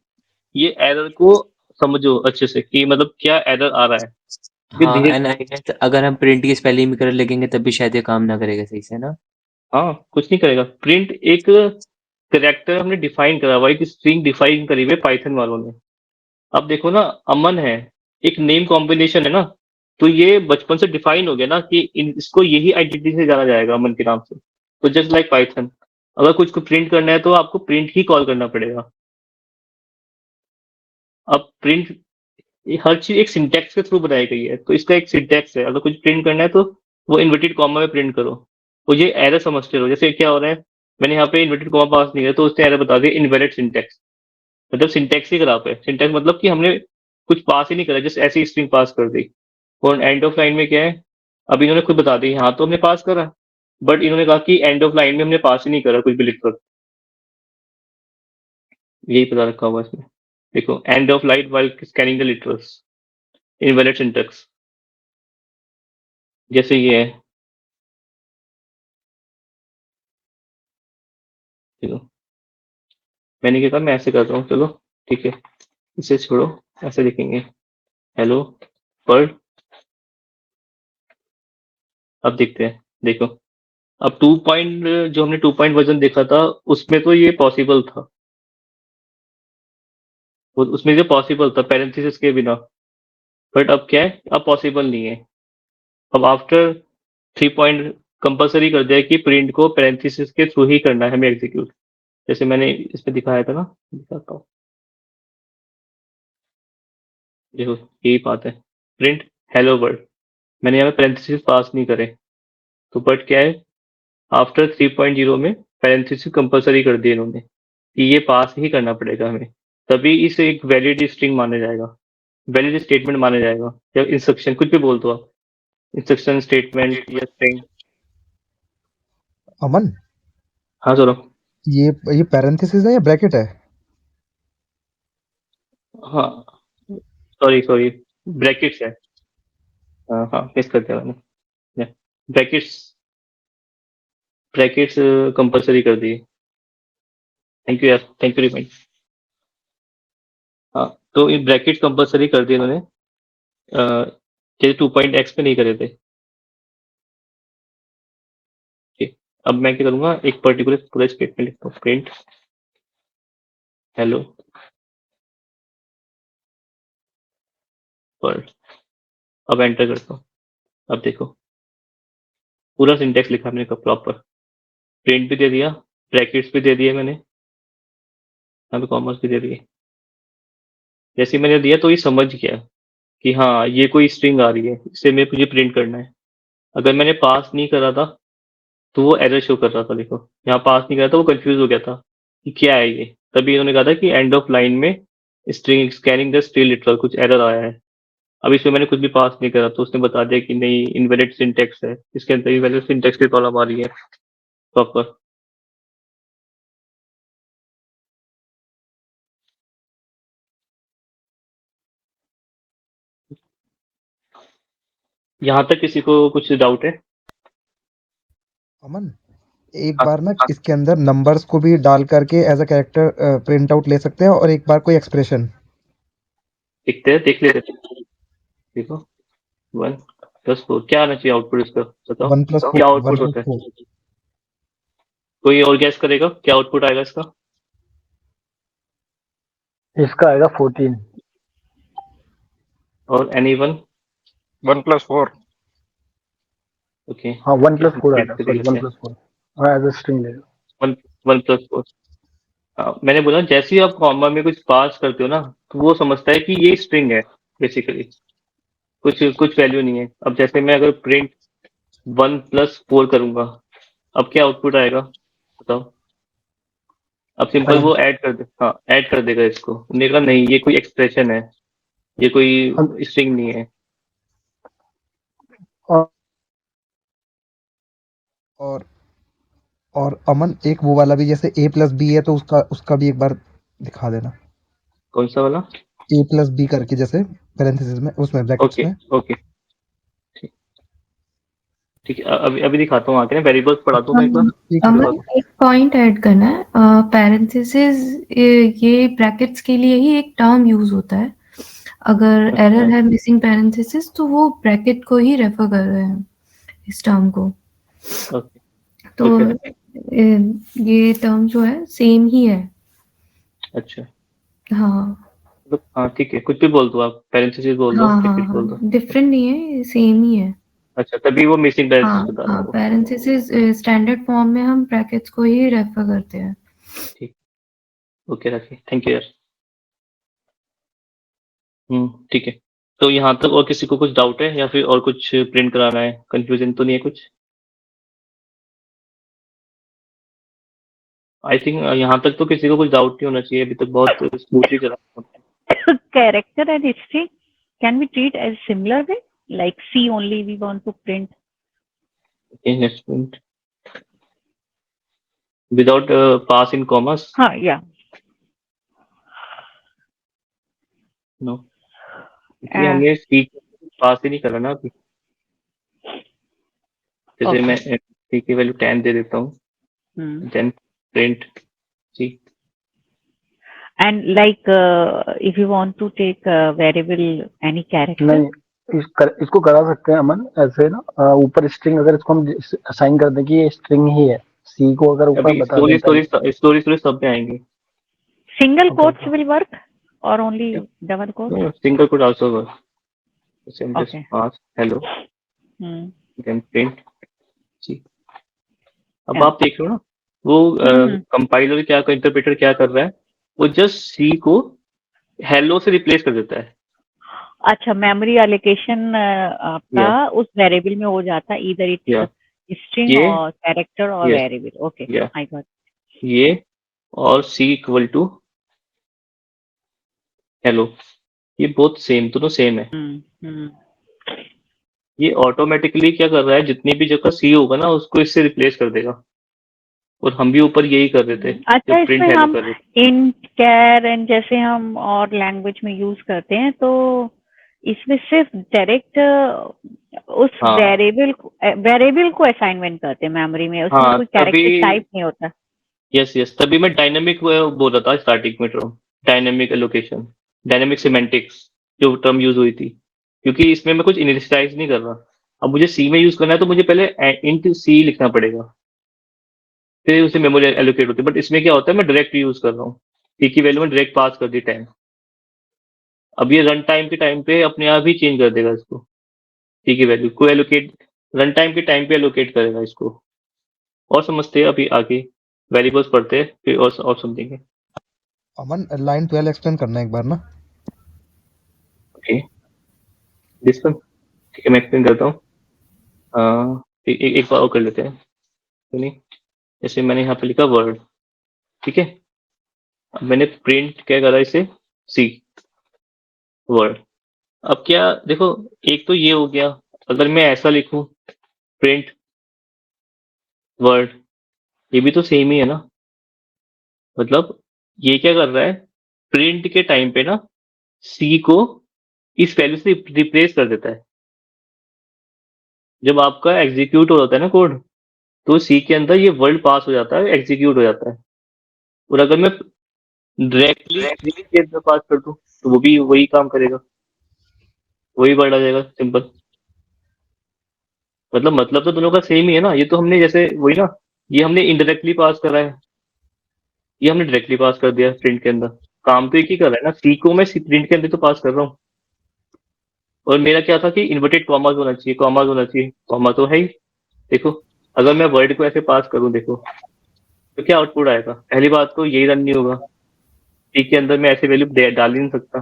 Speaker 1: ये एरर को समझो अच्छे से कि मतलब क्या एरर आ रहा है। फिर
Speaker 5: हाँ,
Speaker 1: धीरे,
Speaker 5: एंड आई गेस अगर हम प्रिंट की स्पेलिंग भी कर लेंगे तब भी शायद ये काम ना करेगा सही से ना।
Speaker 1: हाँ कुछ नहीं करेगा। प्रिंट एक करेक्टर हमने डिफाइन करा हुआ है, एक स्ट्रिंग डिफाइन करी हुई है पाइथन वालों ने। अब देखो ना, अमन है, एक नेम कॉम्बिनेशन है ना, तो ये बचपन से डिफाइन हो गया ना कि इसको यही आइडेंटिटी से जाना जाएगा अमन के नाम से। तो जस्ट लाइक पाइथन, अगर कुछ को प्रिंट करना है तो आपको प्रिंट ही कॉल करना पड़ेगा। अब प्रिंट, ये हर चीज एक सिंटैक्स के थ्रू बनाई गई है, तो इसका एक सिंटैक्स है। अगर कुछ प्रिंट करना है तो वो इन्वर्टेड कॉमा में प्रिंट करो। तो ये एरर समझते रहो, जैसे क्या हो रहा है, मैंने यहाँ पे इन्वर्टेड कॉमा पास नहीं किया तो उसने एरर बता दिया इनवैलिड सिंटैक्स। मतलब सिंटैक्स ही खराब है। सिंटैक्स मतलब कि हमने कुछ पास ही नहीं करा, जस्ट ऐसी स्ट्रिंग पास कर दी। और एंड ऑफ लाइन में क्या है, अब इन्होंने खुद बता दी, हाँ तो हमने पास करा, बट इन्होंने कहा कि एंड ऑफ लाइन में हमने पास ही नहीं करा कुछ भी लिखकर। यही पता रखा हुआ है इसमें। देखो, end of line while scanning the literals, invalid syntax, जैसे ये है। देखो, मैंने क्या कहा, मैं ऐसे करता हूँ, चलो ठीक है, इसे छोड़ो, ऐसे लिखेंगे हेलो वर्ल्ड। अब देखते हैं, देखो, अब 2 पॉइंट, जो हमने 2 पॉइंट वर्जन देखा था उसमें तो ये पॉसिबल था, उसमें ये पॉसिबल था पैरेंथेसिस के बिना। बट अब क्या है, अब पॉसिबल नहीं है। अब आफ्टर 3 पॉइंट कंपलसरी कर दिया है कि प्रिंट को पैरेंथेसिस के थ्रू ही करना है हमें एग्जीक्यूट। जैसे मैंने इसमें दिखाया था ना, दिखाता हूँ, देखो यही बात है। प्रिंट हेलो वर्ल्ड, मैंने यहाँ पे पैरेंथेसिस पास नहीं करे, तो बट क्या है, आफ्टर 3.0 में पैरेंथेसिस कंपलसरी कर दिए इन्होंने कि ये पास ही करना पड़ेगा हमें, तभी इसे एक वैलिड स्ट्रिंग माना जाएगा, वैलिड स्टेटमेंट माना जाएगा। या इंस्ट्रक्शन, कुछ भी बोल दो आप, इंस्ट्रक्शन, स्टेटमेंट या स्ट्रिंग।
Speaker 3: अमन,
Speaker 1: हाँ सर।
Speaker 3: ये पैरेंथेसिस है या ब्रैकेट है?
Speaker 1: हाँ, सॉरी सॉरी, ब्रैकेट्स है। हाँ हाँ, मिस कर दिया मैंने। ब्रैकेट्स, ब्रैकेट्स कंपलसरी कर दिए। थैंक यू यार, थैंक यू रिमाइंड। हाँ, तो ये ब्रैकेट कंपलसरी कर दिए इन्होंने, जैसे 2.x पे नहीं करे थे। ठीक, अब मैं क्या करूंगा, एक पर्टिकुलर पूरा स्टेटमेंट लिखता हूँ, प्रिंट हेलो पर अब एंटर करता हूँ। अब देखो पूरा सिंटेक्स लिखा मैंने प्रॉपर, प्रिंट भी दे दिया, ब्रैकेट्स भी दे दिए मैंने, यहाँ पे कॉमर्स भी दे दिए। जैसे ही मैंने दिया तो ये समझ गया कि हाँ ये कोई स्ट्रिंग आ रही है, इसे मुझे प्रिंट करना है। अगर मैंने पास नहीं करा था तो वो एरर शो कर रहा था। देखो यहाँ पास नहीं करा था, वो कंफ्यूज हो गया था कि क्या है ये। तभी इन्होंने कहा था कि एंड ऑफ लाइन में string scanning the string literal कुछ एरर आया है। अब इसमें मैंने कुछ भी पास नहीं करा तो उसने बता दिया कि नहीं इनवैलिड सिंटेक्स है, इसके अंदर इनवैलिड सिंटेक्स की प्रॉब्लम आ रही है प्रॉपर। यहाँ तक किसी को कुछ डाउट है?
Speaker 3: अमन, एक बार ना इसके अंदर नंबर्स को भी डाल करके as a character print out ले सकते हैं, और एक बार कोई एक्सप्रेशन
Speaker 1: दिखते हैं, देख लेते हैं। देखो 1+4 क्या आना चाहिए आउटपुट इसका, बताओ
Speaker 3: 1+4
Speaker 1: क्या आउटपुट होता है? कोई और गैस करेगा क्या आउटपुट आएगा इसका?
Speaker 2: इसका आएगा 14।
Speaker 1: और एनीवन?
Speaker 8: 1+4
Speaker 1: ओके
Speaker 2: हाँ 1+4 आएगा, सॉरी
Speaker 1: लेते हैं
Speaker 2: 1+4 हाँ एज अ स्ट्रिंग लेगा।
Speaker 1: 1+4। मैंने बोला जैसे ही आप कॉमा में कुछ पास करते हो ना तो वो समझता है कि ये स्ट्रिंग है बेसिकली, कुछ कुछ वैल्यू नहीं है। अब जैसे मैं अगर प्रिंट 1+4 करूंगा, अब क्या आउटपुट आएगा बताओ? अब सिंपल वो ऐड कर दे, हाँ ऐड कर देगा इसको। उन्होंने कहा नहीं ये कोई एक्सप्रेशन है, ये कोई स्ट्रिंग नहीं है।
Speaker 3: और अमन एक वो वाला भी, जैसे a+b है तो उसका भी एक बार दिखा देना।
Speaker 1: कौन सा वाला?
Speaker 3: a+b करके, जैसे पैरेंथेसिस में, उसमें ब्रैकेट्स
Speaker 1: ओके
Speaker 3: में।
Speaker 1: ओके ठीक है, अभी अभी दिखाता हूँ आके ना, वेरिएबल्स पढ़ा दूँ मैं एक बार।
Speaker 7: अमन एक पॉइंट ऐड करना है, पैरेंथेसिस ये ब्रैकेट्स के लिए ही एक टर्म यूज होता है। अगर एरर है मिसिंग पैरेंथेसिस तो वो ब्रैकेट को ही रेफर कर रहे हैं इस टर्म को।
Speaker 1: ओके
Speaker 7: तो ये टर्म जो है सेम ही है।
Speaker 1: अच्छा
Speaker 7: हाँ
Speaker 1: हाँ ठीक है, कुछ भी बोल दो आप, पैरेंथेसिस बोल दो,
Speaker 7: हाँ
Speaker 1: ब्रैकेट बोल
Speaker 7: हाँ
Speaker 1: दो।
Speaker 7: डिफरेंट नहीं है, सेम ही है।
Speaker 1: अच्छा तभी वो मिसिंग पैरेंथेसिस
Speaker 7: हाँ
Speaker 1: बता रहा
Speaker 7: हाँ
Speaker 1: है वो।
Speaker 7: पैरेंथेसिस स्टैंडर्ड फॉर्म में हम ब्रैकेट्स को ही रेफर करते हैं।
Speaker 1: ठीक ओके रखिए, थैंक यू यार। ठीक है। तो यहाँ तक और किसी को कुछ डाउट है या फिर और कुछ प्रिंट कराना है? कंफ्यूजन तो नहीं है कुछ? आई थिंक यहाँ तक तो किसी को कुछ डाउट नहीं होना चाहिए, अभी तक बहुत स्मूथली चला।
Speaker 6: Character and history can be treated as similar way, like C only we want to print.
Speaker 1: Okay, next print. Without pass in commas?
Speaker 6: Yeah.
Speaker 1: No. इसलिए हमने C पास ही नहीं करा ना अभी। जैसे मैं C की वैल्यू 10 दे देता हूँ, then print C.
Speaker 6: And like if you want to take a variable any character.
Speaker 2: नहीं इसको करा सकते हैं अमन ऐसे ना, ऊपर स्ट्रिंग अगर इसको हम असाइन कर दें कि ये स्ट्रिंग ही है, सी को अगर ऊपर
Speaker 1: अभी
Speaker 2: बता दें
Speaker 1: स्टोरी सब में आएंगे।
Speaker 6: Single quotes will work or only double quotes?
Speaker 1: No, single could also work. So just
Speaker 6: Okay.
Speaker 1: pass hello, then print C. अब आप देख लो ना वो कंपाइलर क्या, इंटरप्रेटर क्या कर रहा है, वो जस्ट सी को हेलो से रिप्लेस कर देता है।
Speaker 6: अच्छा, मेमोरी एलोकेशन आपका उस वेरिएबल में हो जाता है, इधर इट्स स्ट्रिंग और कैरेक्टर और वेरिएबल। Okay I got.
Speaker 1: ये और सी इक्वल टू हेलो, ये बोथ सेम, दोनों सेम है। ये ऑटोमेटिकली क्या कर रहा है, जितनी भी जगह सी होगा ना उसको इससे रिप्लेस कर देगा। और हम भी ऊपर यही कर रहे थे।
Speaker 6: अच्छा इसमें हम इंट कैर एंड जैसे हम और लैंग्वेज में यूज करते हैं, तो इसमें सिर्फ डायरेक्ट उस वेरिएबल को असाइनमेंट करते हैं मेमोरी में, उसमें कोई कैरेक्टर टाइप नहीं होता।
Speaker 1: यस तभी मैं डायनेमिक बोल रहा था स्टार्टिंग में, डायनेमिक एलोकेशन, डायनेमिक सिमेंटिक्स जो टर्म यूज हुई थी, क्योंकि इसमें मैं कुछ इनिशियलाइज नहीं कर रहा। अब मुझे सी में यूज करना है तो मुझे पहले इंट सी लिखना पड़ेगा, फिर उसे मेमोरी एलोकेट होती है। बट इसमें क्या होता है, मैं डायरेक्ट यूज कर रहा हूँ, सी की वैल्यू में डायरेक्ट पास कर दी 10। अब ये रन टाइम के टाइम पे अपने आप ही चेंज कर देगा इसको, सी की वैल्यू को एलोकेट, रन टाइम के टाइम पे एलोकेट करेगा इसको। और समझते हैं अभी आगे, वेरिएबल्स पढ़ते हैं फिर और समझेंगे।
Speaker 3: अमन लाइन 12 एक्सप्लेन करना एक बार ना।
Speaker 1: ओके, दिस वन, ठीक है मैं एक्सप्लेन करता हूँ। एक बार और कर लेते हैं, सुनिए। जैसे मैंने यहाँ पे लिखा वर्ड, ठीक है, अब मैंने प्रिंट क्या करा इसे, सी वर्ड। अब क्या देखो, एक तो ये हो गया, अगर मैं ऐसा लिखूं प्रिंट वर्ड, ये भी तो सेम ही है ना। मतलब ये क्या कर रहा है, प्रिंट के टाइम पे ना सी को इस वैल्यू से रिप्लेस कर देता है। जब आपका एग्जीक्यूट हो जाता है ना कोड, तो सी के अंदर ये वर्ड पास हो जाता है, एग्जीक्यूट हो जाता है। और अगर मैं डायरेक्टली सी के अंदर पास कर दूं तो वो भी वही काम करेगा, वही वर्ड आ जाएगा, सिंपल। मतलब तो दोनों का सेम ही है ना। ये तो हमने जैसे वही ना, ये हमने इनडायरेक्टली पास करा है, ये हमने डायरेक्टली पास कर दिया प्रिंट के अंदर। काम तो एक ही कर रहा है ना, सी को मैं प्रिंट के अंदर तो पास कर रहा हूँ। और मेरा क्या था कि इन्वर्टेड कॉमास होना चाहिए, कॉमास होना चाहिए, कॉमा तो है ही। देखो, अगर मैं वर्ड को ऐसे पास करूं देखो, तो क्या आउटपुट आएगा। पहली बात तो यही रन नहीं होगा, सी के अंदर मैं ऐसे वैल्यू डाल ही नहीं सकता।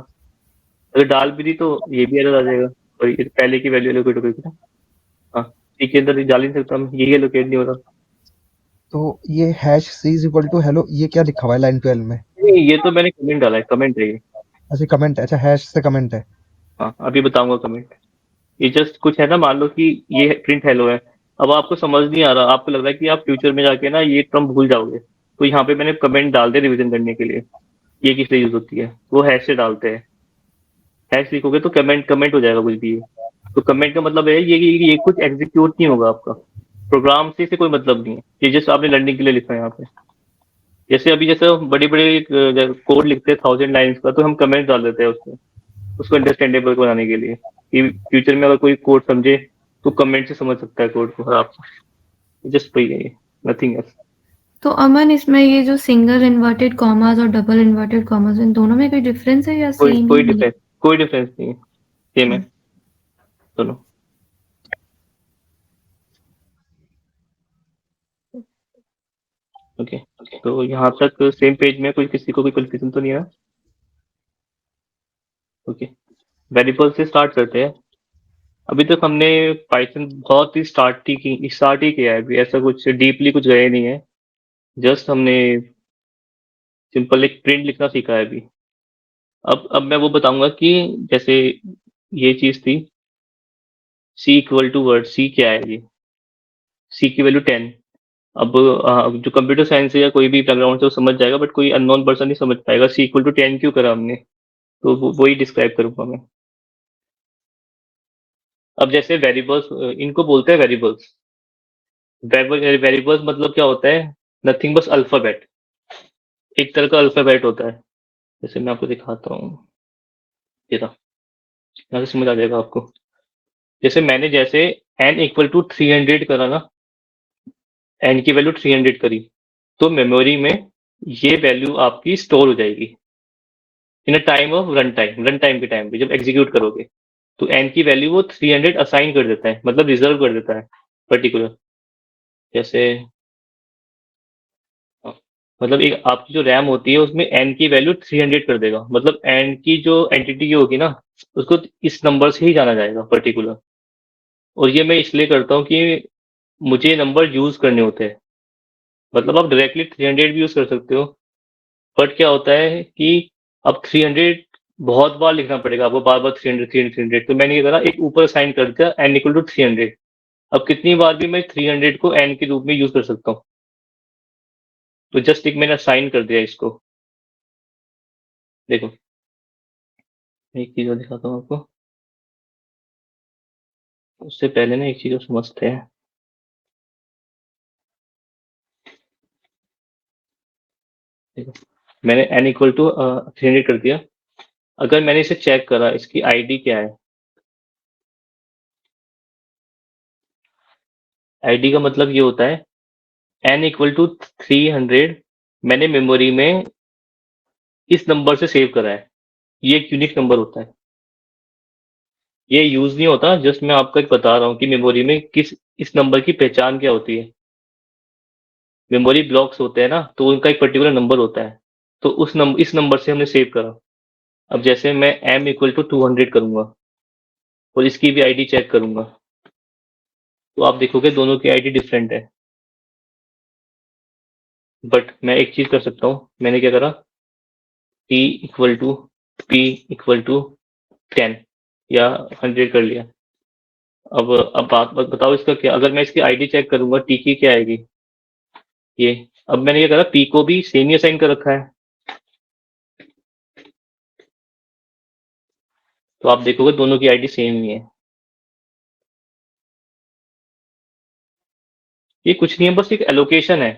Speaker 1: अगर डाल भी दी तो ये भी एरर आ जाएगा, और ये पहले की वैल्यू एलोकेट हो गई थी ना। हाँ, सी के अंदर डाल ही नहीं सकता मैं, यही एलोकेट नहीं हो रहा।
Speaker 3: तो ये hash C is equal to hello, ये क्या लिखा हुआ है लाइन 12 में?
Speaker 1: नहीं, ये तो मैंने कमेंट डाला है, कमेंट है ये।
Speaker 3: अच्छा कमेंट है, अच्छा हैश से कमेंट है।
Speaker 1: हाँ, अभी बताऊंगा कमेंट। ये जस्ट कुछ है ना, मान लो कि ये प्रिंट हेलो है, अब आपको समझ नहीं आ रहा, आपको लग रहा है कि आप फ्यूचर में जाके ना ये टर्म भूल जाओगे, तो यहाँ पे मैंने कमेंट डाल दे रिवीजन करने के लिए। ये किस लिए यूज होती है, वो हैश से डालते हैं। हैश लिखोगे तो कमेंट कमेंट हो जाएगा कुछ भी। तो कमेंट का मतलब है ये कुछ एग्जीक्यूट नहीं होगा आपका, प्रोग्राम से कोई मतलब नहीं है, ये जस्ट आपने लर्निंग के लिए लिखा है यहाँ पे। जैसे अभी जैसे बड़े बड़े कोड लिखते हैं 1000 लाइन्स का, तो हम कमेंट डाल देते हैं उसमें, उसको अंडरस्टैंडेबल बनाने के लिए, कि फ्यूचर में अगर कोई कोड समझे तो कमेंट से समझ सकता है कोड को। आप जस्ट वही है ये, नथिंग एल्स।
Speaker 7: तो अमन, इसमें ये जो सिंगल इन्वर्टेड कॉमास और डबल इन्वर्टेड कॉमास, इन दोनों में कोई डिफरेंस है या सेम
Speaker 1: कोई
Speaker 7: ही है?
Speaker 1: डिफरेंस, कोई डिफरेंस नहीं है, सेम है दोनों। ओके, तो यहाँ तक सेम पेज में कोई किसी को कोई कन्फ्यूजन तो नहीं है ना? ओके, वेरिएबल से स्टार्ट करते हैं। अभी तक हमने पाइथन बहुत ही स्टार्ट ही किया है, अभी ऐसा कुछ डीपली कुछ गए नहीं है। जस्ट हमने सिंपल एक प्रिंट लिखना सीखा है अभी। अब मैं वो बताऊंगा कि जैसे ये चीज थी सी इक्वल टू वर्ड, सी क्या है ये, सी की वैल्यू 10। अब जो कंप्यूटर साइंस है या कोई भी बैकग्राउंड से वो समझ जाएगा, बट कोई अननोन पर्सन नहीं समझ पाएगा सी इक्वल टू 10 क्यों करा हमने। तो वही डिस्क्राइब करूंगा मैं। अब जैसे वेरिएबल्स, इनको बोलते हैं वेरिएबल्स। वेरिएबल्स मतलब क्या होता है, नथिंग बस अल्फाबेट, एक तरह का अल्फाबेट होता है। जैसे मैं आपको दिखाता हूँ, ये रहा, यहाँ से समझ आ जाएगा आपको। जैसे मैंने जैसे n इक्वल टू 300 करा ना, n की वैल्यू 300 करी, तो मेमोरी में ये वैल्यू आपकी स्टोर हो जाएगी in a time of run time के टाइम पे जब एग्जीक्यूट करोगे, तो n की वैल्यू वो 300 असाइन कर देता है, मतलब रिजर्व कर देता है पर्टिकुलर। जैसे हाँ, मतलब एक आपकी जो रैम होती है उसमें n की वैल्यू 300 कर देगा, मतलब n की जो एंटिटी होगी ना, उसको इस नंबर से ही जाना जाएगा पर्टिकुलर। और ये मैं इसलिए करता हूँ कि मुझे नंबर यूज करने होते हैं। मतलब आप डायरेक्टली 300 भी यूज कर सकते हो, बट क्या होता है कि अब 300 बहुत बार लिखना पड़ेगा आपको, बार बार 300 300 300। तो मैंने ये करा, एक ऊपर साइन कर दिया n इक्वल टू 300। अब कितनी बार भी मैं 300 को n के रूप में यूज कर सकता हूँ, तो जस्ट एक मैंने साइन कर दिया इसको। देखो, एक चीज और दिखाता हूँ आपको, उससे पहले ना एक चीज और समझते हैं। देखो, मैंने n इक्वल टू 300 कर दिया। अगर मैंने इसे चेक करा, इसकी आईडी क्या है, आईडी का मतलब ये होता है n इक्वल टू 300 मैंने मेमोरी में इस नंबर से सेव करा है, ये एक यूनिक नंबर होता है, ये यूज नहीं होता, जस्ट मैं आपको एक बता रहा हूँ कि मेमोरी में इस नंबर की पहचान क्या होती है। मेमोरी ब्लॉक्स होते हैं ना, तो उनका एक पर्टिकुलर नंबर होता है, तो इस नंबर से हमने सेव करा। अब जैसे मैं m इक्वल टू 200 करूंगा और इसकी भी आईडी चेक करूंगा, तो आप देखोगे दोनों की आईडी डिफरेंट है। बट मैं एक चीज कर सकता हूँ, मैंने क्या करा, p equal to p equal to 10 या 100 कर लिया। अब बात बताओ इसका क्या, अगर मैं इसकी आईडी चेक करूंगा t की क्या आएगी, ये। अब मैंने ये करा, p को भी सेम ही असाइन कर रखा है, तो आप देखोगे दोनों की आईडी सेम ही है। ये कुछ नहीं है, बस एक एलोकेशन है।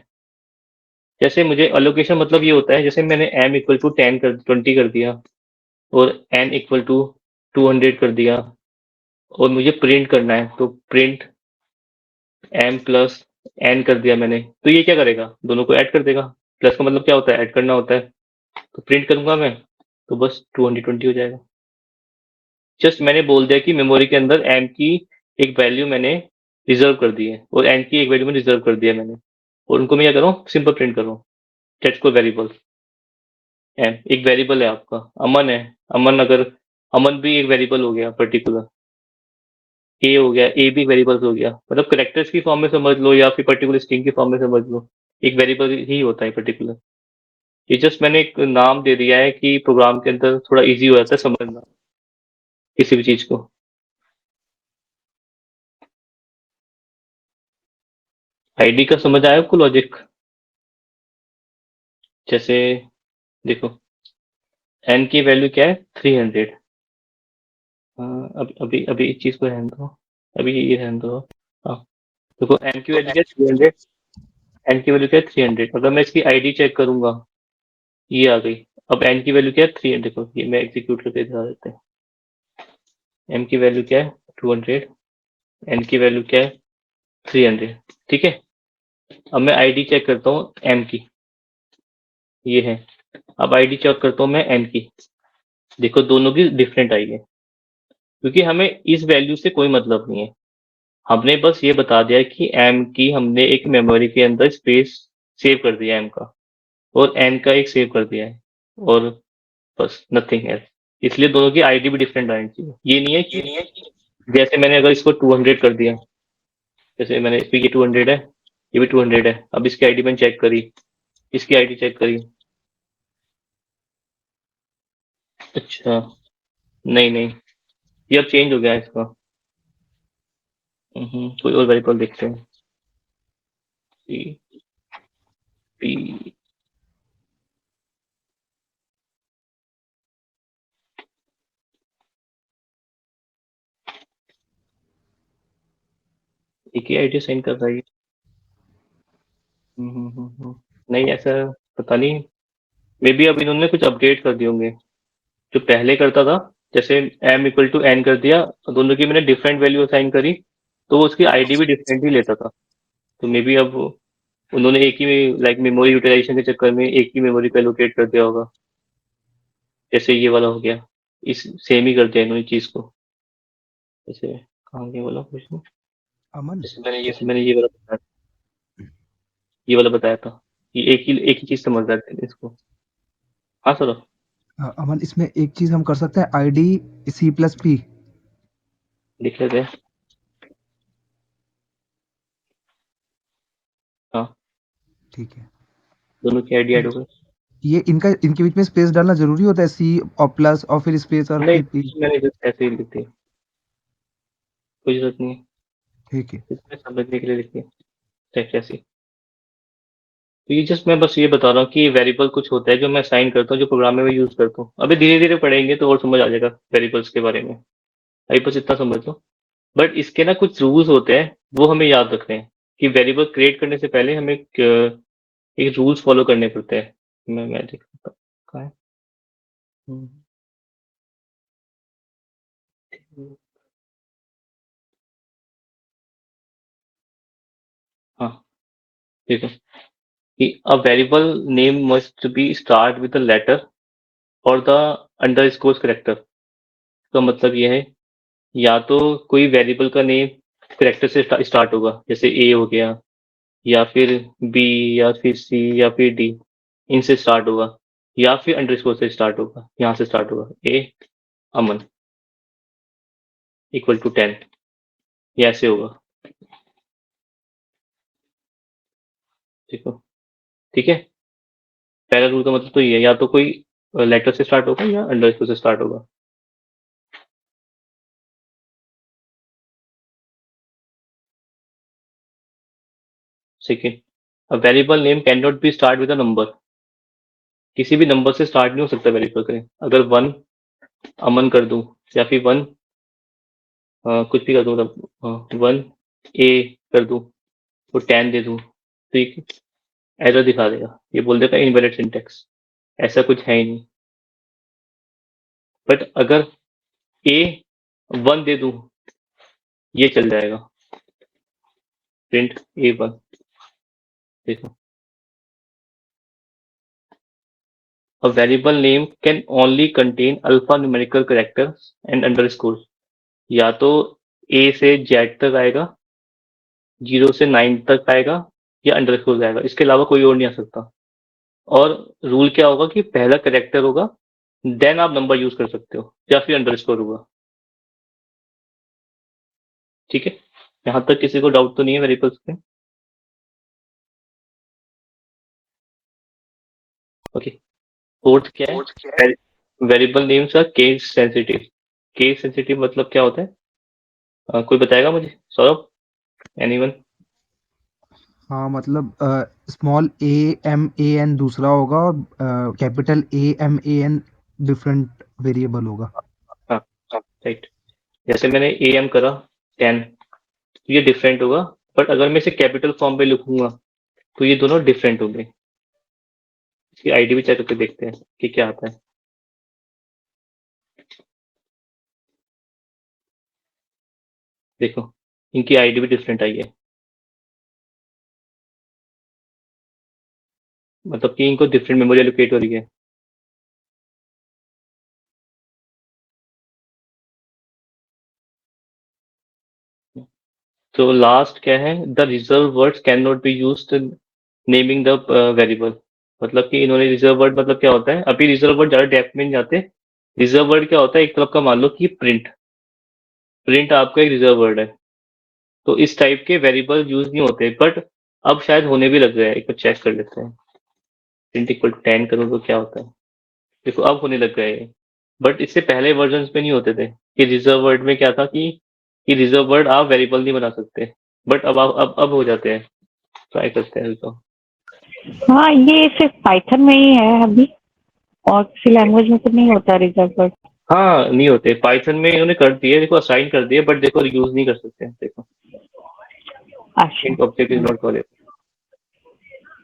Speaker 1: जैसे मुझे एलोकेशन मतलब ये होता है, जैसे मैंने m इक्वल टू 20 कर दिया और n इक्वल टू 200 कर दिया, और मुझे प्रिंट करना है, तो प्रिंट m प्लस n कर दिया मैंने, तो ये क्या करेगा, दोनों को ऐड कर देगा। प्लस का मतलब क्या होता है, ऐड करना होता है। तो प्रिंट करूंगा मैं, तो बस 220 हो जाएगा। जस्ट मैंने बोल दिया कि मेमोरी के अंदर m की एक वैल्यू मैंने रिजर्व कर दी है और n की एक वैल्यू में रिजर्व कर दिया मैंने, और उनको मैं क्या करूँ, सिंपल प्रिंट करूँ। टेक्स्ट को वेरिएबल m एक वेरिएबल है आपका, अमन है, अमन, अगर अमन भी एक वेरिएबल हो गया पर्टिकुलर, ए हो गया, ए भी वेरिएबल हो गया, मतलब करेक्टर्स की फॉर्म में समझ लो या फिर पर्टिकुलर स्ट्रिंग की फॉर्म में समझ लो, एक वेरिएबल ही होता है पर्टिकुलर। ये जस्ट मैंने एक नाम दे दिया है कि प्रोग्राम के अंदर थोड़ा इजी हो जाता है समझना किसी भी चीज को। आईडी का समझ आया आपको लॉजिक? जैसे देखो, एन की वैल्यू क्या है, 300। हाँ, अभी अभी इस चीज को रहने दो, अभी ये रहने दो। हाँ, देखो एन की वैल्यू क्या है, 300। एन की वैल्यू क्या है, 300। अगर मैं इसकी आईडी चेक करूंगा, ये आ गई। अब एन की वैल्यू क्या है, 300। देखो ये मैं एग्जीक्यूट करके दिखा देते हैं। एम की वैल्यू क्या है, 200। एन की वैल्यू क्या है, 300। ठीक है, अब मैं आईडी चेक करता हूँ एम की, ये है। अब आईडी चेक करता हूँ मैं एन की, देखो दोनों की डिफरेंट आई है, क्योंकि हमें इस वैल्यू से कोई मतलब नहीं है। हमने बस ये बता दिया कि एम की हमने एक मेमोरी के अंदर स्पेस सेव कर दिया एम का, और एन का एक सेव कर दिया है, और बस नथिंग है। इसलिए दोनों की आईडी भी डिफरेंट आनी चाहिए। ये नहीं है कि जैसे मैंने अगर इसको 200 कर दिया, जैसे मैंने इस पे ये 200 है, ये भी 200 है, अब इसकी आईडी मैंने चेक करी, इसकी आईडी चेक करी, अच्छा नहीं नहीं, ये अब चेंज हो गया है इसका। कोई और वेरिएबल देखते हैं। पी पी एक ही आईडी साइन कर रहा है ये। नहीं ऐसा, पता नहीं, मे बी अब इन्होंने कुछ अपडेट कर दिए होंगे। जो पहले करता था, जैसे m इक्वल टू एन कर दिया, दोनों की मैंने डिफरेंट वैल्यू असाइन करी, तो उसकी आईडी भी डिफरेंट ही लेता था। तो मे बी अब उन्होंने एक ही लाइक मेमोरी यूटिलाइजेशन के चक्कर में एक ही मेमोरी को एलोकेट कर दिया होगा, जैसे ये वाला हो गया, इस सेम ही कर दिया इन्होंने चीज को। जैसे कहाँ ये वाला क्वेश्चन,
Speaker 3: अमन
Speaker 1: जैसे मैंने ये वाला बताया था कि एक ही चीज समझदार थे इसको। हाँ सर,
Speaker 3: अमन इसमें एक चीज हम कर सकते हैं, आईडी C+P।
Speaker 1: लिख लेते हैं। हाँ,
Speaker 3: ठीक है,
Speaker 1: दोनों की आईडी ऐड हो गई।
Speaker 3: ये इनके बीच में स्पेस डालना जरूरी होता है, C और प्लस और फिर स्पेस और
Speaker 1: नहीं,
Speaker 3: फिर P।
Speaker 1: मैंने जस्ट ऐसे ही लिख दी, कोई जरूरत नहीं है,
Speaker 3: ठीक है।
Speaker 1: इसमें समझने के लिए लिखी है कैसी। तो ये जस्ट मैं बस ये बता रहा हूँ कि वेरिएबल कुछ होता है जो मैं साइन करता हूँ, जो प्रोग्राम में मैं यूज करता हूँ। अभी धीरे धीरे पढ़ेंगे तो और समझ आ जाएगा वेरिएबल्स के बारे में, अभी बस इतना समझ लो। बट इसके ना कुछ रूल्स होते हैं, वो हमें याद रखने हैं कि वेरिएबल क्रिएट करने से पहले हमें एक रूल्स फॉलो करने पड़ते हैं। मैं देखता हूँ कहाँ है। हम्म, हाँ देखो कि a variable name must be start with a letter और द अंडरस्कोर करेक्टर। तो मतलब ये है या तो कोई वेरिएबल का नेम करेक्टर से स्टार्ट होगा, जैसे ए हो गया, या फिर बी, या फिर सी, या फिर डी, इनसे स्टार्ट होगा, या फिर अंडरस्कोर से स्टार्ट होगा, यहाँ से स्टार्ट होगा। ए अमन इक्वल टू 10, ये ऐसे होगा। देखो, ठीक है। पहला रूल का मतलब तो ये है, या तो कोई लेटर से स्टार्ट होगा या अंडरस्कोर से स्टार्ट होगा। Second, a variable name can not be start with a number. किसी भी नंबर से स्टार्ट नहीं हो सकता वेरिएबल का। अगर 1 अमन कर दूं, या फिर 1 कुछ भी कर दूं, मतलब 1 ए कर दूं, तो 10 दे दूं, तो ये एरर दिखा देगा, ये बोल देगा इनवैलिड सिंटैक्स। ऐसा कुछ है ही नहीं। बट अगर ए 1 दे दूं, ये चल जाएगा, प्रिंट A1। देखो, a variable name can only contain alphanumerical characters and underscores। या तो A से Z तक आएगा, 0 से 9 तक आएगा, या अंडरस्कोर आएगा, इसके अलावा कोई और नहीं आ सकता। और रूल क्या होगा कि पहला करेक्टर होगा, देन आप नंबर यूज कर सकते हो, या फिर अंडरस्कोर होगा। ठीक है, यहाँ तक किसी को डाउट तो नहीं है वेरिएबल्स पे? ओके, फोर्थ क्या है? Variable names are case sensitive. Case sensitive मतलब क्या होता है? कोई बताएगा मुझे? सौरभ, एनीवन?
Speaker 3: हाँ मतलब स्मॉल AMAN दूसरा होगा और कैपिटल AMAN डिफरेंट वेरिएबल होगा।
Speaker 1: हाँ, राइट। जैसे मैंने AM करा 10, तो ये डिफरेंट होगा। बट अगर मैं इसे कैपिटल फॉर्म में लिखूंगा, तो ये दोनों डिफरेंट होंगे। इसकी आईडी भी चेक करके देखते हैं कि क्या आता है। देखो, इनकी आईडी भी डिफरेंट आई है, मतलब कि इनको डिफरेंट मेमोरी एलोकेट हो रही है। तो लास्ट क्या है? The reserve words can not be used naming the variable. मतलब कि इन्होंने रिजर्व वर्ड मतलब क्या होता है? अभी रिजर्व वर्ड ज्यादा डेप्थ में नहीं जाते। रिजर्व वर्ड क्या होता है? एक तरफ का मान लो कि प्रिंट, प्रिंट आपका एक रिजर्व वर्ड है। तो इस टाइप के वेरिएबल यूज नहीं होते, बट अब शायद होने भी लग गए हैं। एक बार चेक कर लेते हैं। प्रिंट इक्वल 10 करो तो क्या होता है? देखो, अब होने लग गए हैं। बट इससे पहले वर्जन में नहीं होते थे। कि रिजर्व वर्ड में क्या था कि रिजर्व वर्ड आप वेरिएबल नहीं बना सकते, बट अब हो जाते हैं। ट्राई करते हैं तो।
Speaker 6: हाँ, ये सिर्फ पाइथन में ही है अभी, और किसी लैंग्वेज में तो नहीं होता रिजर्व वर्ड।
Speaker 1: हाँ, नहीं होते। पाइथन में इन्होंने कर दिए, देखो असाइन कर दिए, बट देखो यूज नहीं कर सकते। देखो,
Speaker 6: अच्छा।
Speaker 1: Int object is not callable.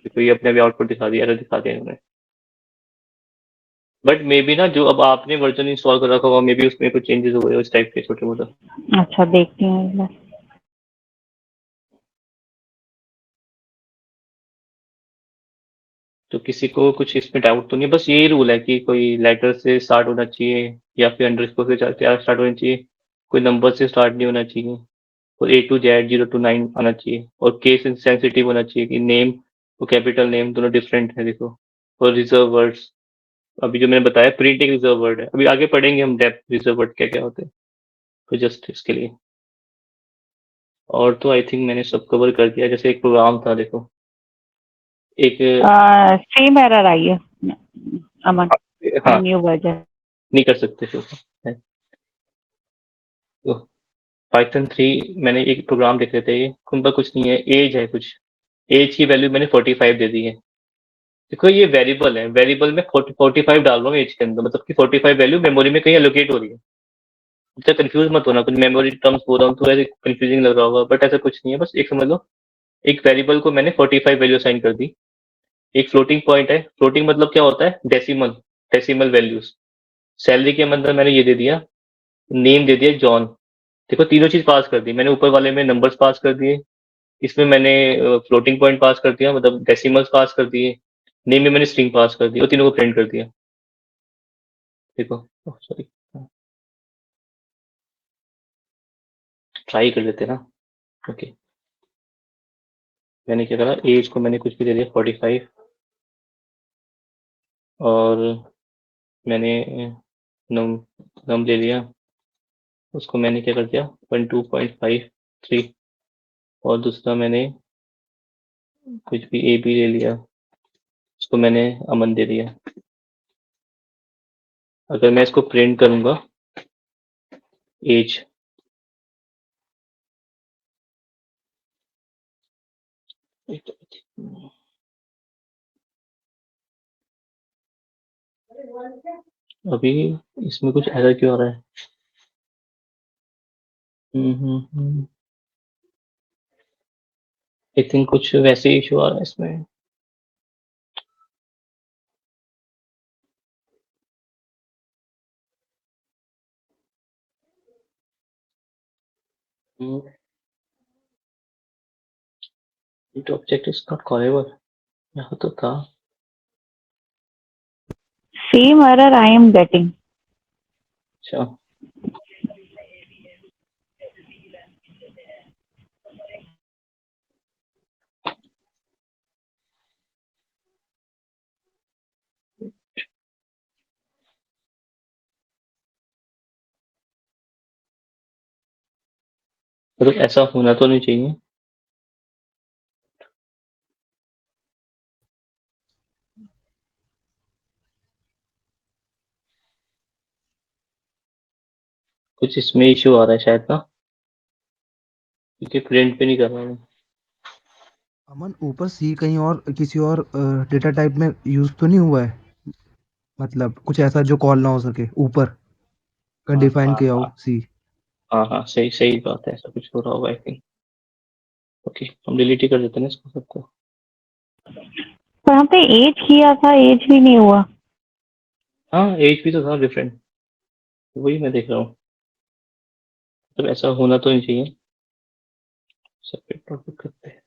Speaker 1: देखो, ये अपने अभी आउटपुट दिखा दिया, एरर दिखा दिया इन्होंने। बट मे बी ना, जो अब आपने वर्जन इंस्टॉल कर रखा होगा, मे बी उसमें कुछ चेंजेस हुए उस टाइप के छोटे मोटे।
Speaker 6: अच्छा, देखती हूँ एक बार।
Speaker 1: तो किसी को कुछ इसमें डाउट तो नहीं? बस यही रूल है कि कोई लेटर से स्टार्ट होना चाहिए, या फिर अंडरस्कोर से स्टार्ट होना चाहिए। कोई नंबर से स्टार्ट नहीं होना चाहिए। और A to Z, 0 to 9 आना चाहिए। और केस सेंसिटिव होना चाहिए कि नेम और कैपिटल नेम दोनों डिफरेंट है। देखो, और रिजर्व वर्ड्स, अभी जो मैंने बताया, प्रिंट एक रिजर्व वर्ड है। अभी आगे पढ़ेंगे हम डेप्थ रिजर्व वर्ड क्या क्या होते हैं, तो जस्ट इसके लिए। और तो आई थिंक मैंने सब कवर कर दिया। जैसे एक प्रोग्राम था, देखो, एक
Speaker 6: सेम एरर आई है अमन,
Speaker 1: हाँ,
Speaker 6: न्यू वर्जन।
Speaker 1: नहीं कर सकते फिर तो। पाइथन 3 मैंने एक प्रोग्राम देखे थे, ये उनका कुछ नहीं है। एज है कुछ, एज की वैल्यू मैंने 45 दे दी है। देखो, ये वेरिएबल है, वेरिएबल में 45 डाल रहा हूँ एज के अंदर, मतलब कि 45 वैल्यू मेमोरी में कहीं एलोकेट हो रही है। अच्छा, कंफ्यूज मत होना, कुछ मेमोरी टर्म्स बोल रहा हूँ तो ऐसे कंफ्यूजिंग लग रहा होगा, बट ऐसा कुछ नहीं है। बस एक समझ लो, एक वेरिएबल को मैंने 45 वैल्यू असाइन कर दी। एक फ्लोटिंग पॉइंट है। फ्लोटिंग मतलब क्या होता है? Decimal, decimal values. सैलरी के अंदर मैंने ये दे दिया, नेम दे दिया जॉन। देखो, तीनों चीज पास कर दी मैंने। ऊपर वाले में नंबर्स पास कर दिए, इसमें मैंने फ्लोटिंग पॉइंट पास कर दिया, मतलब डेसिमल्स पास कर दिए, नेम में मैंने स्ट्रिंग पास कर दी, और तीनों को प्रिंट कर दिया। देखो, सॉरी, ट्राई कर लेते ना। ओके, मैंने क्या करा, एज को मैंने कुछ भी दे दिया 45 और मैंने नम नम ले लिया, उसको मैंने क्या कर दिया 12.53 और दूसरा मैंने कुछ भी ए बी ले लिया, उसको मैंने अमन दे दिया। अगर मैं इसको प्रिंट करूंगा एज, अभी इसमें कुछ एरर क्यों आ रहा है? आई थिंक कुछ वैसे इशू आ रहा है इसमें। It object is not callable, यहाँ तो था।
Speaker 6: Same error I am getting.
Speaker 1: अच्छा, मतलब ऐसा होना तो नहीं चाहिए। कुछ इसमें इशू आ रहा है शायद ना, क्योंकि प्रिंट पे नहीं कर रहा मैं।
Speaker 3: अमन ऊपर सी कहीं और किसी और डेटा टाइप में यूज तो नहीं हुआ है, मतलब कुछ ऐसा जो कॉल ना हो सके ऊपर का
Speaker 1: हाँ
Speaker 3: डिफाइन
Speaker 1: हाँ
Speaker 3: किया हो
Speaker 1: हाँ
Speaker 3: सी।
Speaker 1: हाँ हाँ, सही सही बात है, ऐसा कुछ हो रहा होगा आई थिंक। ओके, हम डिलीट ही कर देते हैं ना इसको सबको।
Speaker 6: वहाँ पे एज किया था, एज भी नहीं हुआ।
Speaker 1: हाँ, एज भी तो था डिफरेंट, वही मैं देख रहा हूँ, मतलब ऐसा होना तो नहीं चाहिए। सेपरेट नोटबुक करते हैं।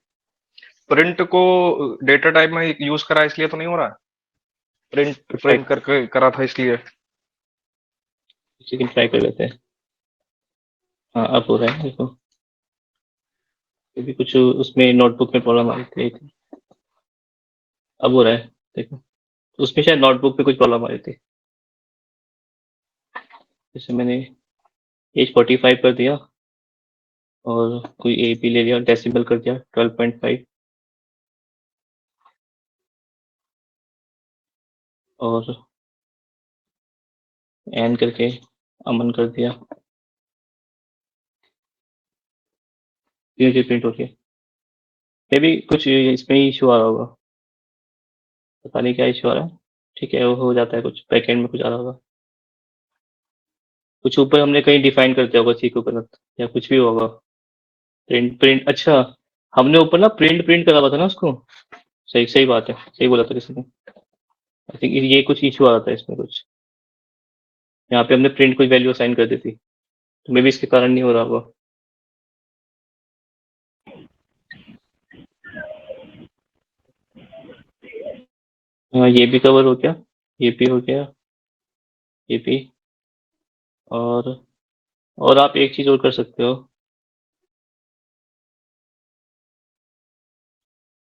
Speaker 8: प्रिंट को डेटा टाइप में यूज करा इसलिए तो नहीं हो रहा है, प्रिंट
Speaker 1: ट्राई,
Speaker 8: प्रिंट करके करा था इसलिए।
Speaker 1: लेकिन ट्राई कर लेते हैं। हाँ, अब हो रहा है देखो, अभी कुछ उसमें नोटबुक में प्रॉब्लम आ रही थी, अब हो रहा है देखो, उसमें शायद नोटबुक पे कुछ प्रॉब्लम आ रही थी। जैसे मैंने एज 45 कर दिया और कोई ए बी ले लिया, डेसिमल कर दिया 12.5 और एन करके अमन कर दिया, ये प्रिंट हो गया। मे भी कुछ इसमें ही इशू आ रहा होगा, पता नहीं क्या इशू आ रहा है। ठीक है, वो हो जाता है, कुछ बैकएंड में कुछ आ रहा होगा, कुछ ऊपर हमने कहीं डिफाइन कर दिया होगा सी को गलत, या कुछ भी होगा। प्रिंट प्रिंट, अच्छा, हमने ऊपर ना प्रिंट प्रिंट करा हुआ था ना उसको। सही सही बात है, सही बोला था किसी ने। आई थिंक ये कुछ इशू आ रहा था इसमें कुछ, यहाँ पे हमने प्रिंट कोई वैल्यू असाइन कर दी थी, तो मे भी इसके कारण नहीं हो रहा होगा। हाँ, ये भी कवर हो गया, ये भी हो गया, ये भी। और आप एक चीज और कर सकते हो,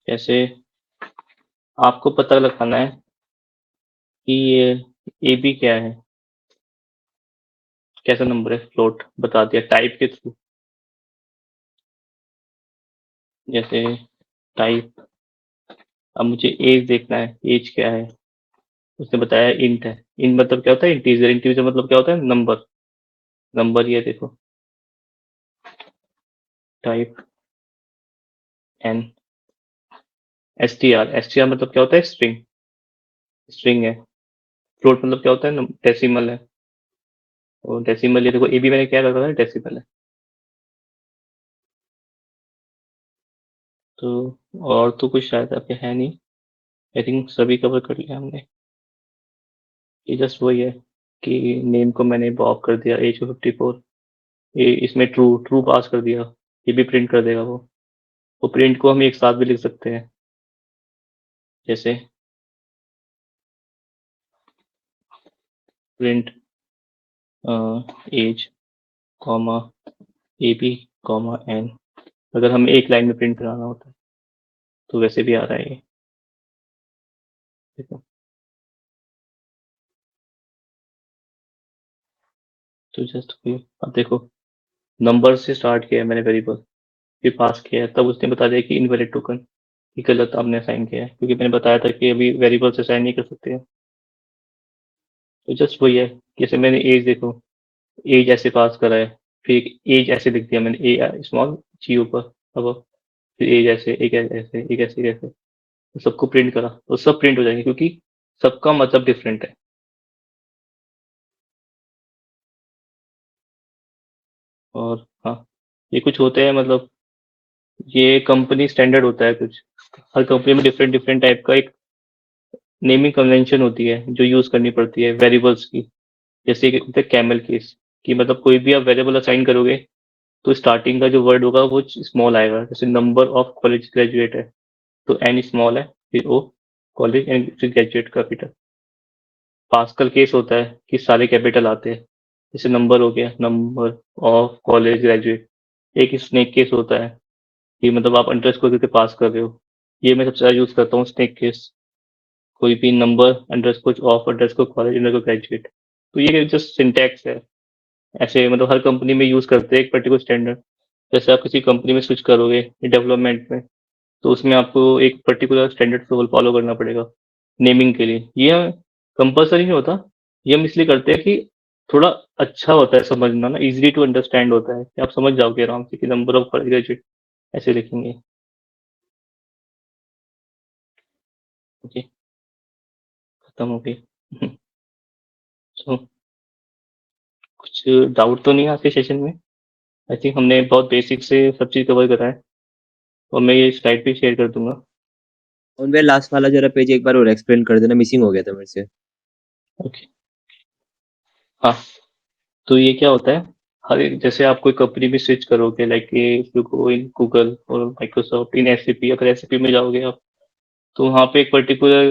Speaker 1: जैसे आपको पता लगाना है कि ये ए बी क्या है, कैसा नंबर है, फ्लोट बता दिया टाइप के थ्रू। जैसे टाइप, अब मुझे एज देखना है, एज क्या है, उसने बताया इंट है। इंट मतलब क्या होता है, इंटीजर। इंटीजर मतलब क्या होता है, नंबर। नंबर ये देखो, type N S T R. S T R मतलब क्या होता है, स्ट्रिंग। स्ट्रिंग है। फ्लोट मतलब क्या होता है, डेसिमल है। और डेसिमल ये देखो, ए बी मैंने क्या रखा था, डेसिमल है। तो और तो कुछ शायद आपके है नहीं, आई थिंक सभी कवर कर लिया हमने। ये जस्ट वही है कि नेम को मैंने बॉब कर दिया, एज को 54, ये इसमें ट्रू ट्रू पास कर दिया, ये भी प्रिंट कर देगा वो प्रिंट को हम एक साथ भी लिख सकते हैं, जैसे print as comma AB comma N, अगर हमें एक लाइन में प्रिंट कराना होता है तो वैसे भी आ रहा है ये। देखो, तो जस्ट अब देखो, नंबर से स्टार्ट किया है मैंने वेरिएबल, फिर पास किया है, तब उसने बता दिया कि इनवैलिड टोकन, ये गलत आपने असाइन किया है, क्योंकि मैंने बताया था कि अभी वेरिएबल से असाइन नहीं कर सकते हैं। तो जस्ट वही है, जैसे मैंने एज देखो, एज ऐसे पास करा है, फिर एज ऐसे लिख दिया मैंने, ए स्मॉल जी ऊपर, अब फिर एज ऐसे, एक ऐसे, एक ऐसे, एक ऐसे, तो सबको प्रिंट करा तो सब प्रिंट हो जाएंगे, क्योंकि सबका मतलब डिफरेंट है। और हाँ, ये कुछ होते हैं, मतलब ये कंपनी स्टैंडर्ड होता है कुछ, हर कंपनी में डिफरेंट डिफरेंट टाइप का एक नेमिंग कन्वेंशन होती है जो यूज करनी पड़ती है वेरिएबल्स की। जैसे कि होता है कैमल केस, कि मतलब कोई भी आप वेरिएबल असाइन करोगे तो स्टार्टिंग का जो वर्ड होगा वो स्मॉल आएगा, जैसे नंबर ऑफ कॉलेज ग्रेजुएट है तो एन स्मॉल है, फिर ओ कॉलेज एंड फिर ग्रेजुएट कैपिटल। पास्कल केस होता है कि सारे कैपिटल आते हैं, जैसे नंबर हो गया, नंबर ऑफ कॉलेज ग्रेजुएट। एक स्नेक केस होता है कि मतलब आप अंडरस्कोर करके पास कर रहे हो, ये मैं सबसे ज़्यादा यूज करता हूँ स्नेक केस। कोई भी number underscore of underscore college underscore graduate, तो ये जस्ट सिंटैक्स है, ऐसे मतलब हर कंपनी में यूज करते हैं एक पर्टिकुलर स्टैंडर्ड। जैसे आप किसी कंपनी में स्विच करोगे डेवलपमेंट में, तो उसमें आपको एक पर्टिकुलर स्टैंडर्ड फॉलो करना पड़ेगा नेमिंग के लिए। ये कंपलसरी नहीं होता, ये हम इसलिए करते हैं कि थोड़ा अच्छा होता है समझना ना, इजीली टू अंडरस्टैंड होता है कि आप समझ जाओगे आराम से कि नंबर ऑफ ग्रेजुएट ऐसे लिखेंगे। ओके, खत्म हो गई। तो कुछ डाउट तो नहीं है आज के सेशन में? आई थिंक हमने बहुत बेसिक से सब चीज़ कवर करा है, और मैं ये स्लाइड भी शेयर कर दूंगा।
Speaker 10: और मेरा लास्ट वाला जरा पेज एक बार और एक्सप्लेन कर देना, मिसिंग हो गया था मेरे से।
Speaker 1: ओके, हाँ, तो ये क्या होता है, हर एक जैसे आप कोई कंपनी में स्विच करोगे, like you go in Google और माइक्रोसॉफ्ट इन एसएपी, अगर एसएपी में जाओगे आप, तो वहाँ पे एक पर्टिकुलर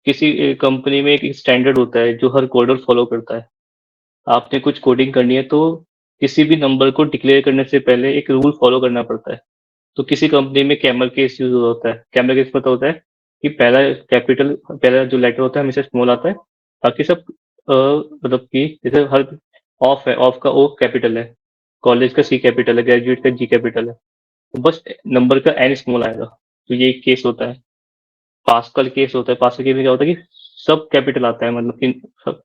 Speaker 1: किसी कंपनी में एक स्टैंडर्ड होता है जो हर कोडर फॉलो करता है। आपने कुछ कोडिंग करनी है तो किसी भी नंबर को डिक्लेयर करने से पहले एक रूल फॉलो करना पड़ता है। तो किसी कंपनी में कैमल केस यूज होता है। कैमल केस पता होता है कि पहला जो लेटर होता है हमेशा स्मॉल आता है, बाकी सब मतलब कि जैसे हर ऑफ है, ऑफ का ओ कैपिटल है, कॉलेज का सी कैपिटल है, ग्रेजुएट का जी कैपिटल है, तो बस नंबर का एन स्मॉल आएगा। तो ये एक केस होता है। पास्कल केस होता है, पास्कल केस में क्या होता है कि सब कैपिटल आता है, मतलब कि सब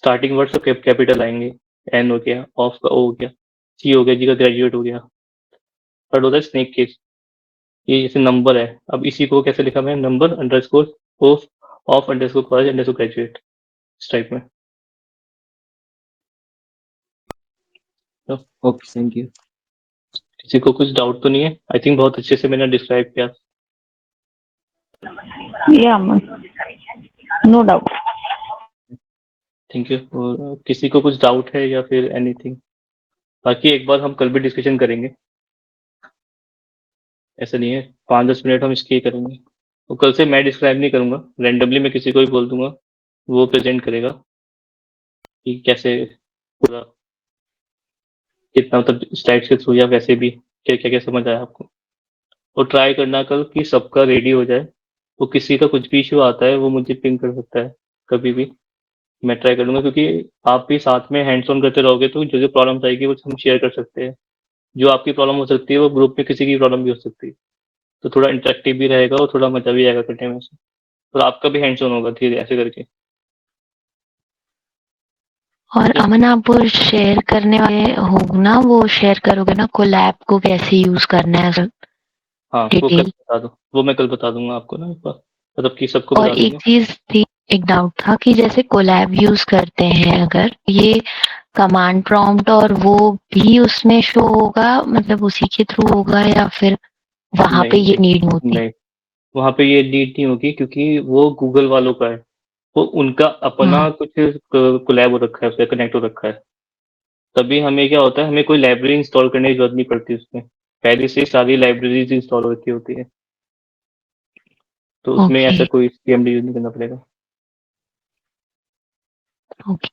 Speaker 1: स्टार्टिंग वर्ड सब कैपिटल आएंगे। एन हो गया, ऑफ का ओ हो गया, सी हो गया, जी का ग्रेजुएट हो गया। थर्ड होता है स्नेक केस, ये जैसे नंबर है, अब इसी को कैसे लिखा मैं, number underscore of underscore college underscore graduate, इस टाइप में। तो
Speaker 10: ओके, थैंक यू।
Speaker 1: किसी को कुछ डाउट तो नहीं है? आई थिंक बहुत अच्छे से मैंने डिस्क्राइब किया।
Speaker 6: Yeah, no doubt.
Speaker 1: Thank you. और किसी को कुछ डाउट है या फिर एनीथिंग? बाकी एक बार हम कल भी डिस्कशन करेंगे, ऐसा नहीं है 5-10 मिनट हम इसके ही करेंगे। तो कल से मैं डिस्क्राइब नहीं करूंगा, रेंडमली मैं किसी को भी बोल दूंगा, वो प्रेजेंट करेगा कि कैसे पूरा कितना, मतलब स्लाइड्स के थ्रू या वैसे भी क्या क्या क्या समझ आया आपको। और ट्राई करना कल कि सबका रेडी हो जाए, वो किसी का कुछ भी इशू आता है वो मुझे पिंग कर सकता है कभी भी, मैं ट्राई करूंगा, क्योंकि आप भी साथ में हैंड्स ऑन करते रहोगे तो जो जो प्रॉब्लम आएगी वो हम शेयर कर सकते हैं। जो आपकी प्रॉब्लम हो सकती है वो ग्रुप में किसी की प्रॉब्लम भी हो सकती है, तो थोड़ा इंटरेक्टिव भी रहेगा और थोड़ा मजा भी आएगा करने में से। और आपका भी हैंड्स ऑन होगा धीरे ऐसे करके।
Speaker 6: और अमन, आप वो शेयर करने वाले हो ना, वो शेयर करोगे ना कोलैब को कैसे यूज करना है सब
Speaker 1: हाँ, वो कल
Speaker 6: डिटेल।
Speaker 1: बता दो, वो मैं कल बता दूंगा आपको ना, एक बार मतलब कि सबको
Speaker 6: और
Speaker 1: बता
Speaker 6: एक
Speaker 1: दूंगा।
Speaker 6: चीज थी, एक डाउट था कि जैसे कोलैब यूज करते हैं अगर, ये कमांड प्रॉम्प्ट और वो भी उसमें शो होगा, मतलब उसी के थ्रू होगा, या फिर वहां पे ये
Speaker 1: नहीं
Speaker 6: नीड होती?
Speaker 1: नहीं, वहाँ पे ये नीड नहीं होगी, क्योंकि वो गूगल वालों का है, वो उनका अपना कुछ कोलैब हो रखा है, उससे कनेक्ट हो रखा है। तभी हमें क्या होता है, हमें कोई लाइब्रेरी इंस्टॉल करने की जरूरत नहीं पड़ती, उसमें पहले से सारी लाइब्रेरीज इंस्टॉल हो रखी होती है, तो उसमें
Speaker 6: ओके
Speaker 1: ऐसा कोई CMD यूज नहीं करना पड़ेगा।
Speaker 6: ओके।